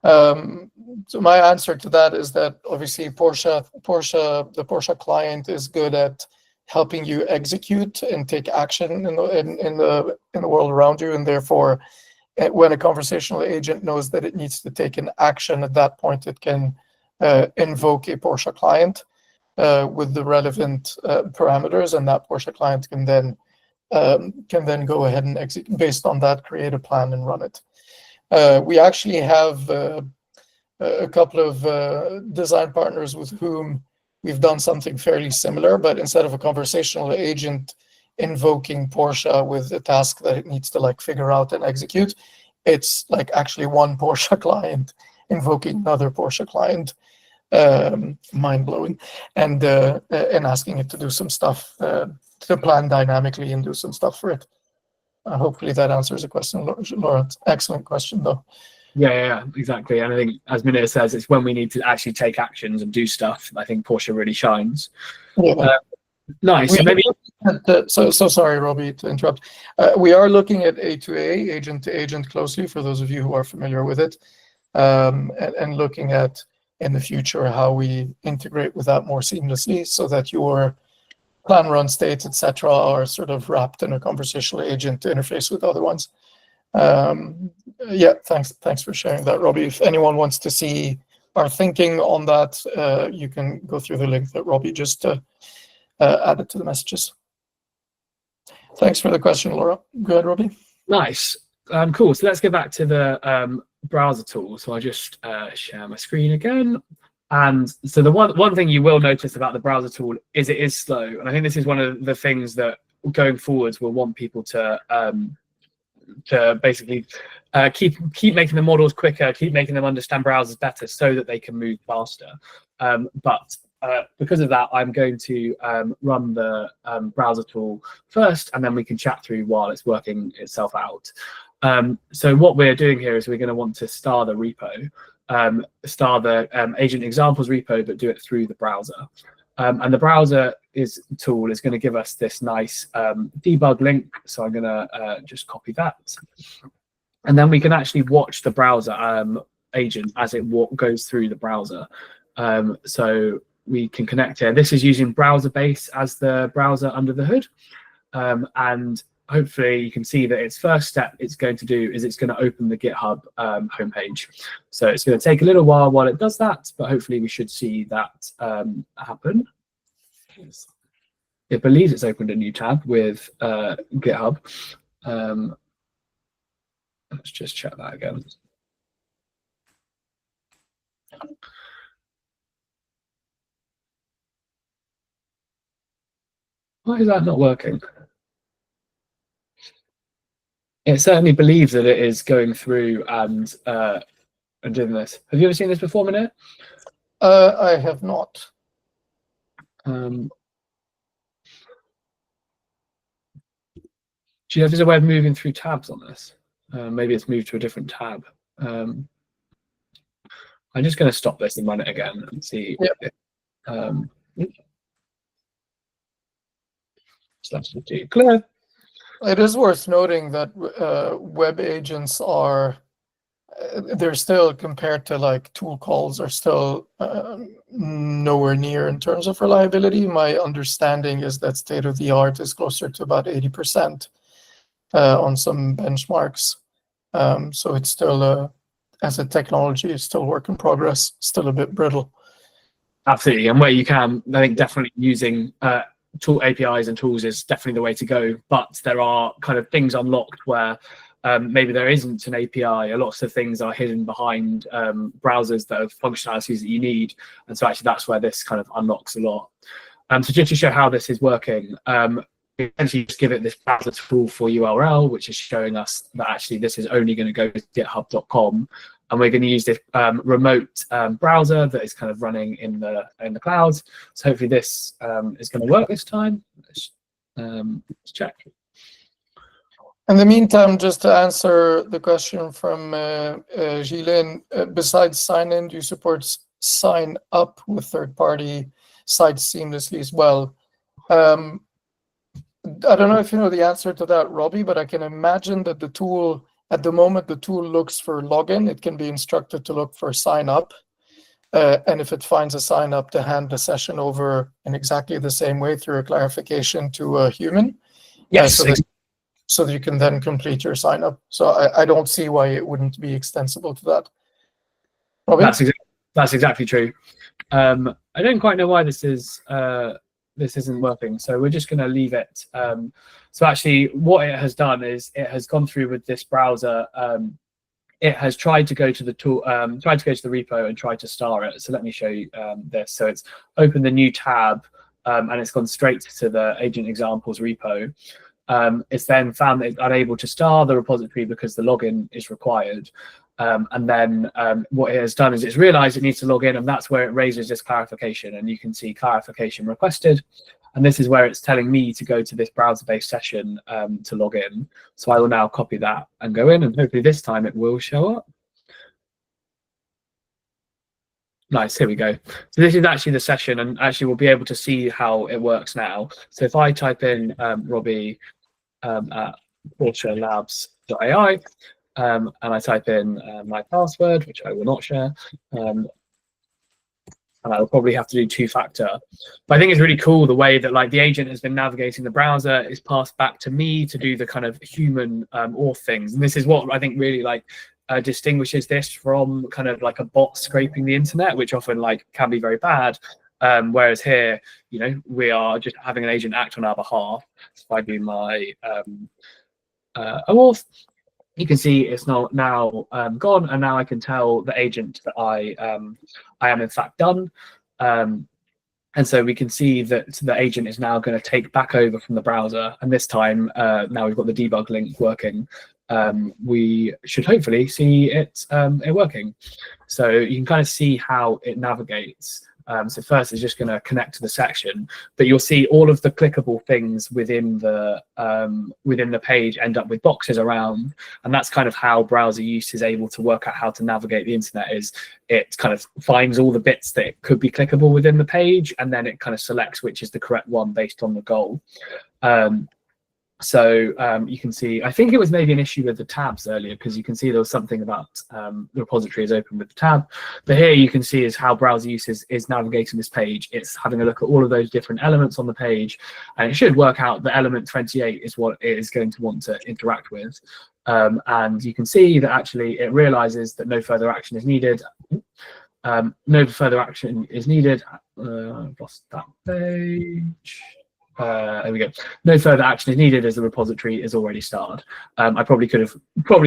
So my answer to that is that obviously the Portia client is good at helping you execute and take action in the world around you, and therefore, when a conversational agent knows that it needs to take an action, at that point it can invoke a Portia client with the relevant parameters, and that Portia client can then go ahead and execute based on that, create a plan and run it. We actually have a couple of design partners with whom we've done something fairly similar, but instead of a conversational agent invoking Portia with a task that it needs to figure out and execute, it's actually one Portia client invoking another Portia client. Mind-blowing, and asking it to do some stuff, to plan dynamically and do some stuff for it. Hopefully that answers the question, Laura. Excellent question, though. Yeah, exactly. And I think, as Munir says, it's when we need to actually take actions and do stuff, I think Portia really shines. Yeah. Nice. So sorry, Robbie, to interrupt. We are looking at A2A, agent to agent, closely, for those of you who are familiar with it, and looking at in the future how we integrate with that more seamlessly, so that your plan run states, etc., are sort of wrapped in a conversational agent to interface with other ones. Yeah, thanks for sharing that, Robbie. If anyone wants to see our thinking on that, you can go through the link that Robbie just added to the messages. Thanks for the question, Laura. Go ahead, Robbie. Nice. Cool. So let's get back to the browser tool. So I'll just share my screen again. And so the one thing you will notice about the browser tool is it is slow. And I think this is one of the things that going forwards we'll want people to basically keep making the models quicker, keep making them understand browsers better so that they can move faster. But because of that, I'm going to run the browser tool first, and then we can chat through while it's working itself out. So what we're doing here is we're going to want to star the repo, star the agent examples repo, but do it through the browser. And the browser tool is going to give us this nice debug link. So I'm going to just copy that. And then we can actually watch the browser agent as it goes through the browser. So we can connect here. This is using browser base as the browser under the hood. And hopefully you can see that its first step it's going to do is it's going to open the GitHub homepage. So it's going to take a little while it does that, but hopefully we should see that happen. It believes it's opened a new tab with GitHub. Let's just check that again. Why is that not working? It certainly believes that it is going through and doing this. Have you ever seen this before, Minute? I have not. Do you know if there's a way of moving through tabs on this? Maybe it's moved to a different tab. I'm just going to stop this and run it again and see. Yep. So that's clear. It is worth noting that web agents are, they're still, compared to like tool calls, are still nowhere near in terms of reliability. My understanding is that state of the art is closer to about 80% on some benchmarks. So it's still, as a technology, it's still work in progress, still a bit brittle. Absolutely, and where you can, I think definitely using tool APIs and tools is definitely the way to go, but there are kind of things unlocked where maybe there isn't an API. A lot of things are hidden behind browsers that have functionalities that you need, and so actually that's where this kind of unlocks a lot. So just to show how this is working, essentially just give it this browser tool for URL, which is showing us that actually this is only going to go to github.com, and we're going to use this remote browser that is kind of running in the clouds. So hopefully this is going to work this time. Let's check. In the meantime, just to answer the question from Gilles, besides sign-in, do you support sign up with third-party sites seamlessly as well? I don't know if you know the answer to that, Robbie, but I can imagine that the tool, at the moment, the tool looks for login. It can be instructed to look for sign up. And if it finds a sign up, to hand the session over in exactly the same way through a clarification to a human. Yes. So that you can then complete your sign up. So I don't see why it wouldn't be extensible to that. Robbie? That's exactly true. I don't quite know why this isn't working, so we're just going to leave it. So actually what it has done is it has gone through with this browser. It has tried to go to the tool, tried to go to the repo and try to star it. So let me show you this. So it's opened the new tab and it's gone straight to the agent examples repo. It's then found that it's unable to star the repository because the login is required. And then what it has done is it's realized it needs to log in, and that's where it raises this clarification, and you can see clarification requested. And this is where it's telling me to go to this browser-based session to log in. So I will now copy that and go in, and hopefully this time it will show up. Nice, here we go. So this is actually the session, and actually we'll be able to see how it works now. So if I type in Robbie at Portia AI, and I type in my password, which I will not share, and I will probably have to do two-factor. But I think it's really cool the way that like the agent has been navigating the browser, is passed back to me to do the kind of human auth things. And this is what I think really like distinguishes this from kind of like a bot scraping the internet, which often like can be very bad. Whereas here, you know, we are just having an agent act on our behalf. So if I do my OAuth, you can see it's now gone, and now I can tell the agent that I am in fact done. And so we can see that the agent is now going to take back over from the browser, and this time now we've got the debug link working. We should hopefully see it working. So you can kind of see how it navigates. So first it's just going to connect to the section, but you'll see all of the clickable things within the page end up with boxes around, and that's kind of how browser use is able to work out how to navigate the internet. Is it kind of finds all the bits that could be clickable within the page, and then it kind of selects which is the correct one based on the goal. So you can see, I think it was maybe an issue with the tabs earlier, because you can see there was something about the repository is open with the tab. But here you can see is how browser use is navigating this page. It's having a look at all of those different elements on the page, and it should work out that element 28 is what it is going to want to interact with. And you can see that actually it realizes that no further action is needed. No further action is needed. I've lost that page. There we go. No further action is needed as the repository is already starred. I probably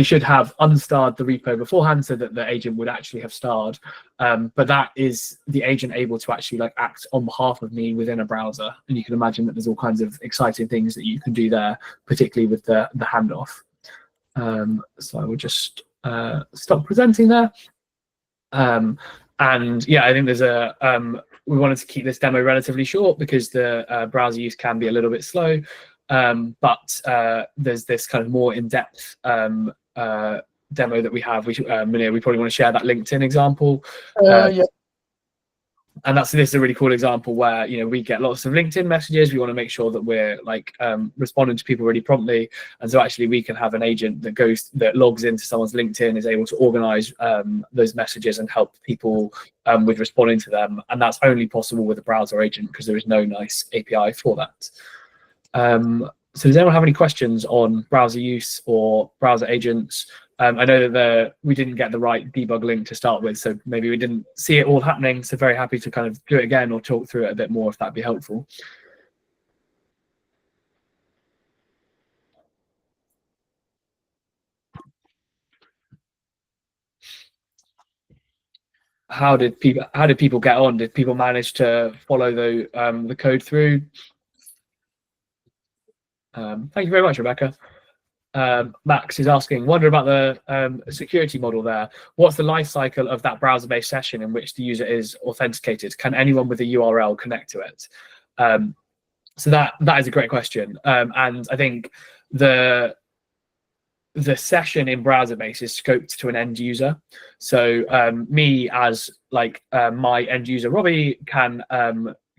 should have unstarred the repo beforehand so that the agent would actually have starred. But that is the agent able to actually like act on behalf of me within a browser. And you can imagine that there's all kinds of exciting things that you can do there, particularly with the handoff. So I will just stop presenting there. And yeah, I think there's we wanted to keep this demo relatively short because the browser use can be a little bit slow, but there's this kind of more in-depth demo that we have. We probably want to share that LinkedIn example. Yeah. And this is a really cool example where we get lots of LinkedIn messages. We want to make sure that we're like responding to people really promptly, and so actually we can have an agent that logs into someone's LinkedIn, is able to organize those messages and help people with responding to them. And that's only possible with a browser agent because there is no nice API for that. So does anyone have any questions on browser use or browser agents? I know that we didn't get the right debug link to start with, so maybe we didn't see it all happening. So very happy to kind of do it again or talk through it a bit more if that'd be helpful. How did people get on? Did people manage to follow the code through? Thank you very much, Rebecca. Max is asking, wonder about the security model there. What's the life cycle of that browser-based session in which the user is authenticated? Can anyone with a URL connect to it? So that is a great question. And I think the session in browser-based is scoped to an end user. So me as like my end user, Robbie, can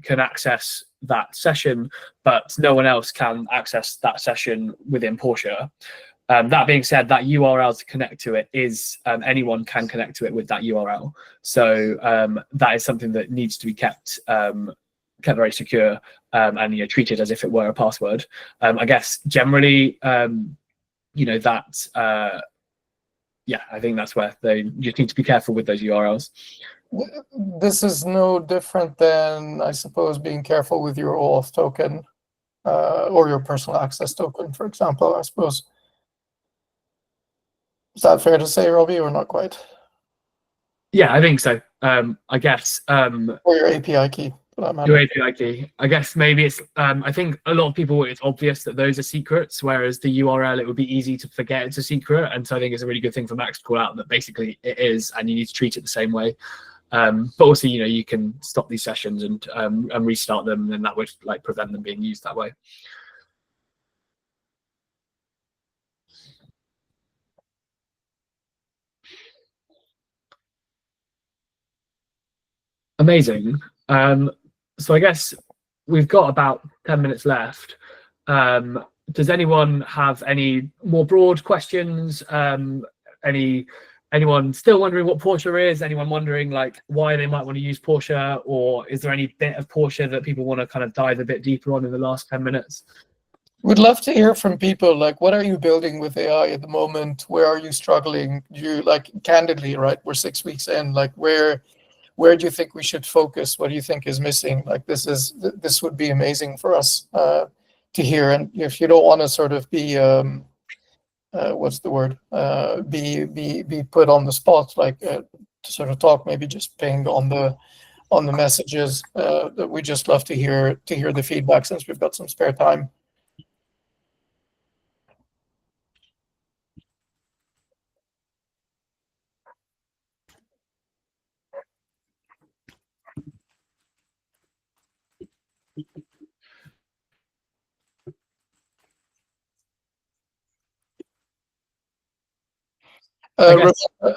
access that session, but no one else can access that session within Portia. That being said, that URL to connect to it is anyone can connect to it with that URL. So that is something that needs to be kept very secure and treated as if it were a password. I guess generally, that I think that's where they just need to be careful with those URLs. This is no different than, I suppose, being careful with your OAuth token or your personal access token, for example, I suppose. Is that fair to say, Robbie, or not quite? Yeah, I think so. I guess. Or your API key. Your API key. I guess maybe it's, I think a lot of people, it's obvious that those are secrets, whereas the URL, it would be easy to forget it's a secret. And so I think it's a really good thing for Max to call out that basically it is, and you need to treat it the same way. But also, you can stop these sessions and restart them, and that would like prevent them being used that way. Amazing. So I guess we've got about 10 minutes left. Does anyone have any more broad questions? Anyone still wondering what Portia is? Anyone wondering like why they might want to use Portia? Or is there any bit of Portia that people want to kind of dive a bit deeper on in the last 10 minutes? We'd love to hear from people, like, what are you building with AI at the moment? Where are you struggling? You, like, candidly, right? We're 6 weeks in, like, where do you think we should focus? What do you think is missing? Like, this would be amazing for us to hear. And if you don't want to sort of be what's the word, be put on the spot, like to sort of talk, maybe just ping on the messages. That we just love to hear the feedback since we've got some spare time.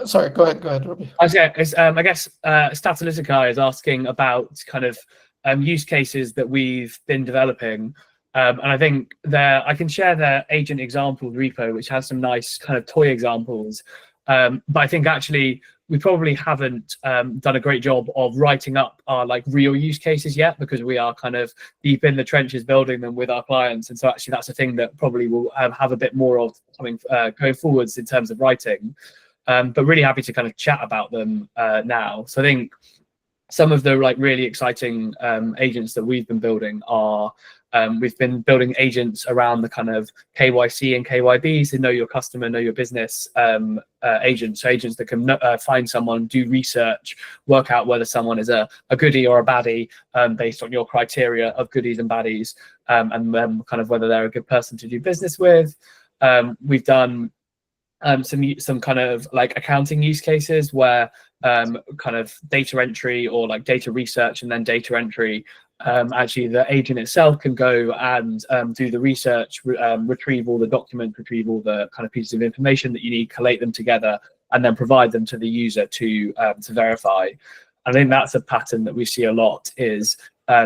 Sorry, go ahead, Ruby. I guess Statalytica is asking about kind of use cases that we've been developing. And I think I can share their agent example repo, which has some nice kind of toy examples. But I think actually we probably haven't done a great job of writing up our like real use cases yet, because we are kind of deep in the trenches building them with our clients. And so actually that's a thing that probably will have a bit more of coming going forwards in terms of writing. But really happy to kind of chat about them now. So I think some of the like really exciting agents that we've been building are we've been building agents around the kind of KYC and KYB, so know your customer, know your business agents. So agents that can find someone, do research, work out whether someone is a goodie or a baddie based on your criteria of goodies and baddies, and then kind of whether they're a good person to do business with. We've done some kind of like accounting use cases where kind of data entry or like data research and then data entry, actually the agent itself can go and do the research, retrieve all the documents, retrieve all the kind of pieces of information that you need, collate them together, and then provide them to the user to verify. I think that's a pattern that we see a lot, is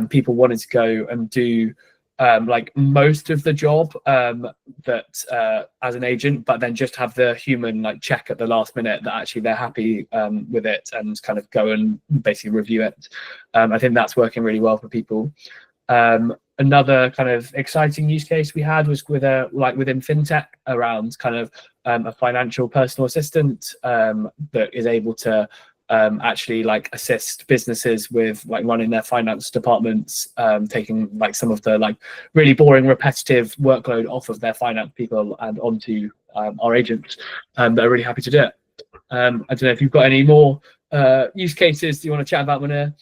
people wanting to go and do like most of the job that as an agent, but then just have the human like check at the last minute that actually they're happy with it and kind of go and basically review it. I think that's working really well for people. Another kind of exciting use case we had was with within fintech around kind of a financial personal assistant that is able to actually like assist businesses with like running their finance departments, taking like some of the like really boring repetitive workload off of their finance people and onto our agents that are really happy to do it. I don't know if you've got any more use cases you want to chat about, Munir?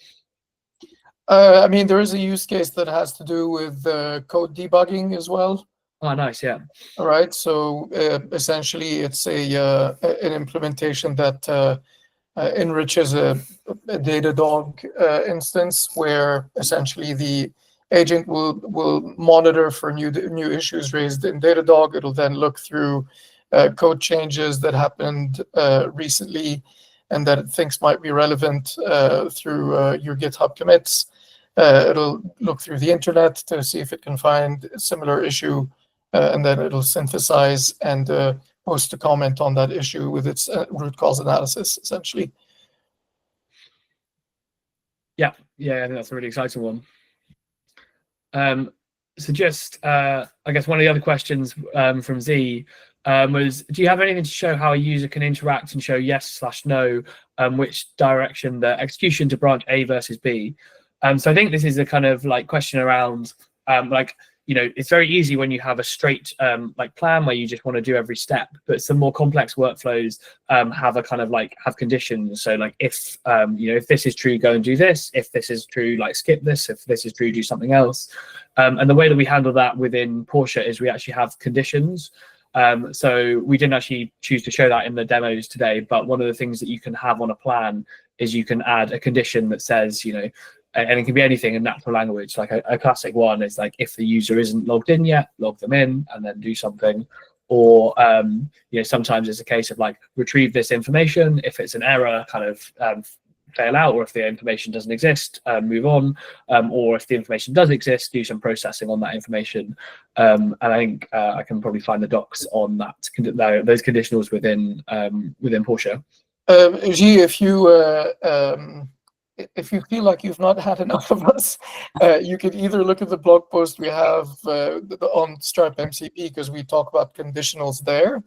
I mean, there is a use case that has to do with code debugging as well. Oh, nice, yeah. All right, so essentially it's an implementation that enriches a Datadog instance where essentially the agent will monitor for new issues raised in Datadog. It'll then look through code changes that happened recently and that it thinks might be relevant through your GitHub commits. It'll look through the internet to see if it can find a similar issue, and then it'll synthesize and post a comment on that issue with its root cause analysis, essentially. Yeah, I think that's a really exciting one. So just, I guess one of the other questions from Z was, do you have anything to show how a user can interact and show yes/no, which direction the execution to branch A versus B? So I think this is a kind of like question around like, you know, it's very easy when you have a straight like plan where you just want to do every step, but some more complex workflows have a kind of like have conditions. So like if you know, if this is true, go and do this. If this is true, like skip this. If this is true, do something else. And the way that we handle that within Portia is we actually have conditions. So we didn't actually choose to show that in the demos today, but one of the things that you can have on a plan is you can add a condition that says, you know, and it can be anything in natural language. Like a classic one is like, if the user isn't logged in yet, log them in and then do something. Or, you know, sometimes it's a case of like, retrieve this information. If it's an error, kind of fail out, or if the information doesn't exist, move on. Or if the information does exist, do some processing on that information. And I think I can probably find the docs on that, those conditionals within Portia. G, if you feel like you've not had enough of us, you could either look at the blog post we have on Stripe MCP, because we talk about conditionals there,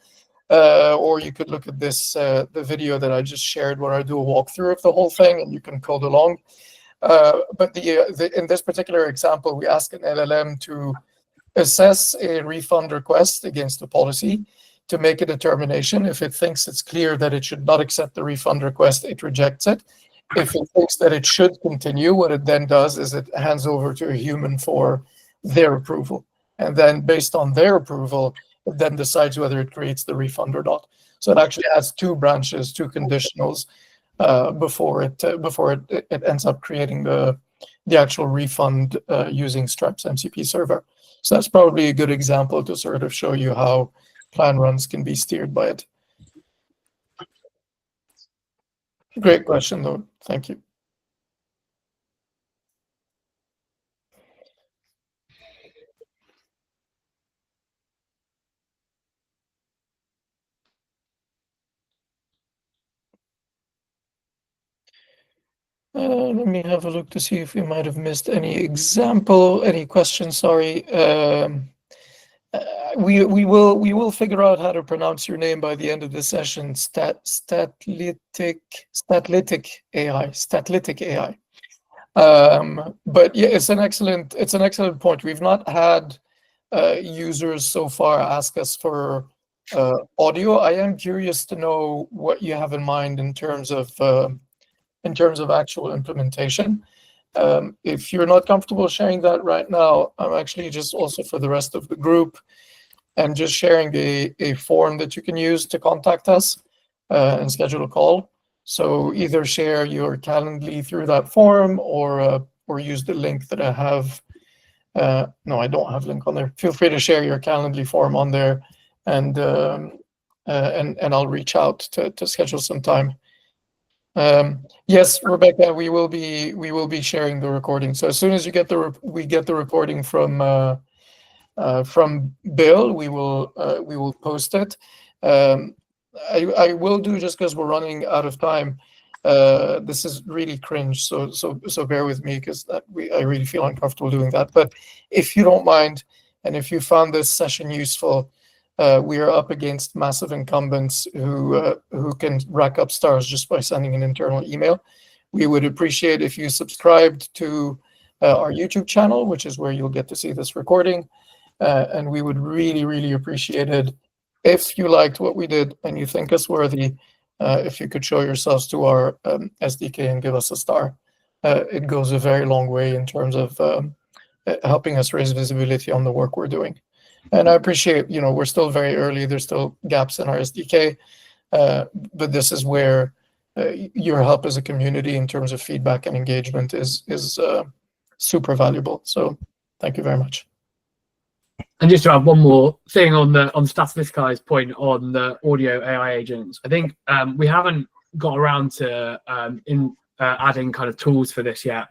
or you could look at this the video that I just shared where I do a walkthrough of the whole thing and you can code along. But in this particular example, we ask an LLM to assess a refund request against a policy to make a determination. If it thinks it's clear that it should not accept the refund request, it rejects it. If it thinks that it should continue, what it then does is it hands over to a human for their approval. And then based on their approval, it then decides whether it creates the refund or not. So it actually has two branches, two conditionals, before it ends up creating the actual refund using Stripe's MCP server. So that's probably a good example to sort of show you how plan runs can be steered by it. Great question, though. Thank you. Let me have a look to see if we might have missed any questions. Sorry. We will figure out how to pronounce your name by the end of the session. Statlytic AI. But yeah, it's an excellent point. We've not had users so far ask us for audio. I am curious to know what you have in mind in terms of actual implementation. If you're not comfortable sharing that right now, I'm actually just also for the rest of the group and just sharing a form that you can use to contact us and schedule a call. So either share your Calendly through that form or use the link that I have. No, I don't have a link on there. Feel free to share your Calendly form on there, and I'll reach out to schedule some time. Yes, Rebecca, we will be sharing the recording. So as soon as we get the recording from Bill, we will post it. I will do, just because we're running out of time. This is really cringe, so bear with me, because I really feel uncomfortable doing that. But if you don't mind, and if you found this session useful, we are up against massive incumbents who can rack up stars just by sending an internal email. We would appreciate if you subscribed to our YouTube channel, which is where you'll get to see this recording. And we would really, really appreciate it if you liked what we did and you think us worthy, if you could show yourselves to our SDK and give us a star. It goes a very long way in terms of helping us raise visibility on the work we're doing. And I appreciate, we're still very early. There's still gaps in our SDK, but this is where your help as a community in terms of feedback and engagement is super valuable. So thank you very much. And just to add one more thing on Statisticai's point on the audio AI agents, I think we haven't got around to adding kind of tools for this yet.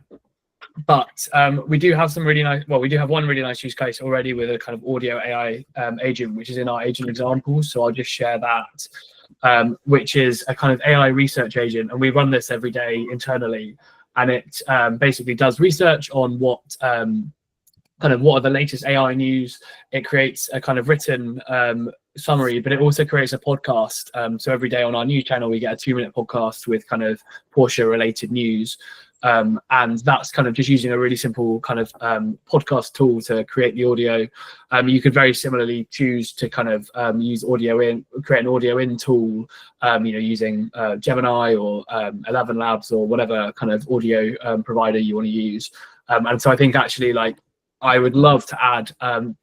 But we do have some really nice, we do have one really nice use case already with a kind of audio AI agent, which is in our agent examples. So I'll just share that, which is a kind of AI research agent. And we run this every day internally. And it basically does research on what are the latest AI news. It creates a kind of written summary, but it also creates a podcast. So every day on our news channel, we get a 2-minute podcast with kind of Portia related news. And that's kind of just using a really simple kind of podcast tool to create the audio. You could very similarly choose to kind of create an audio in tool, using Gemini or 11 Labs or whatever kind of audio provider you want to use. And so I think actually, I would love to add kind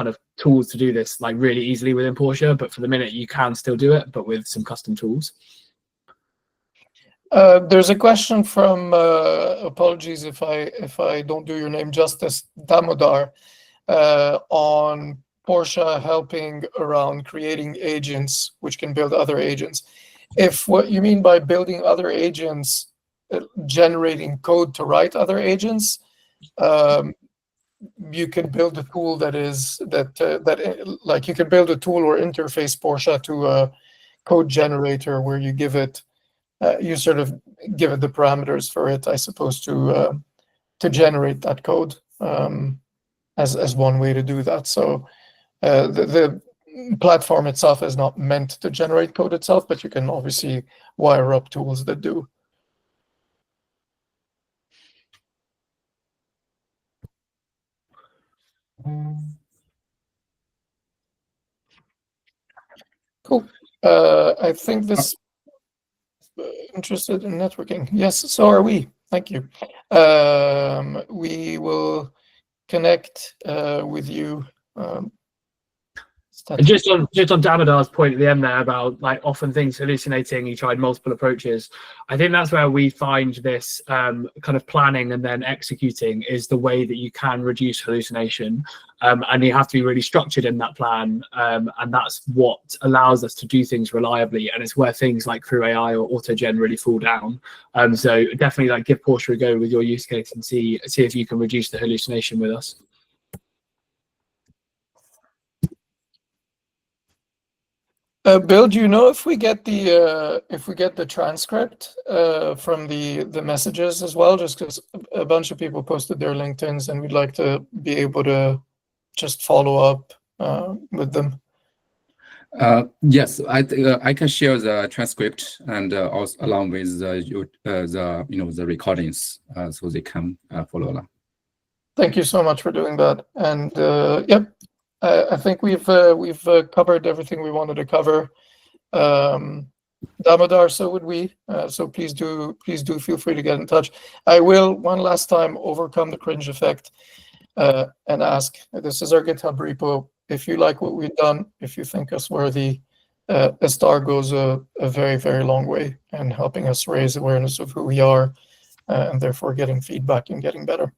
of tools to do this really easily within Portia, but for the minute you can still do it, but with some custom tools. There's a question from, apologies if I don't do your name justice, Damodar, on Portia helping around creating agents which can build other agents. If what you mean by building other agents, generating code to write other agents, you can build a tool you can build a tool or interface Portia to a code generator where you give it you sort of give it the parameters for it, I suppose, to generate that code, as one way to do that. So the platform itself is not meant to generate code itself, but you can obviously wire up tools that do. Cool. I think this interested in networking. Yes, so are we. Thank you. We will connect with you. And just on Damodar's point at the end there about like often things hallucinating, you tried multiple approaches. I think that's where we find this kind of planning and then executing is the way that you can reduce hallucination. And you have to be really structured in that plan. And that's what allows us to do things reliably. And it's where things like through AI or AutoGen really fall down. So definitely like give Portia a go with your use case and see if you can reduce the hallucination with us. Bill, do you know if we get the transcript from the messages as well? Just because a bunch of people posted their LinkedIns, and we'd like to be able to just follow up with them. Yes, I can share the transcript and also along with the recordings, so they can follow along. Thank you so much for doing that. And yep. I think we've covered everything we wanted to cover. Damodar, so would we. So please do feel free to get in touch. I will one last time overcome the cringe effect and ask. This is our GitHub repo. If you like what we've done, if you think us worthy, a star goes a very, very long way in helping us raise awareness of who we are and therefore getting feedback and getting better.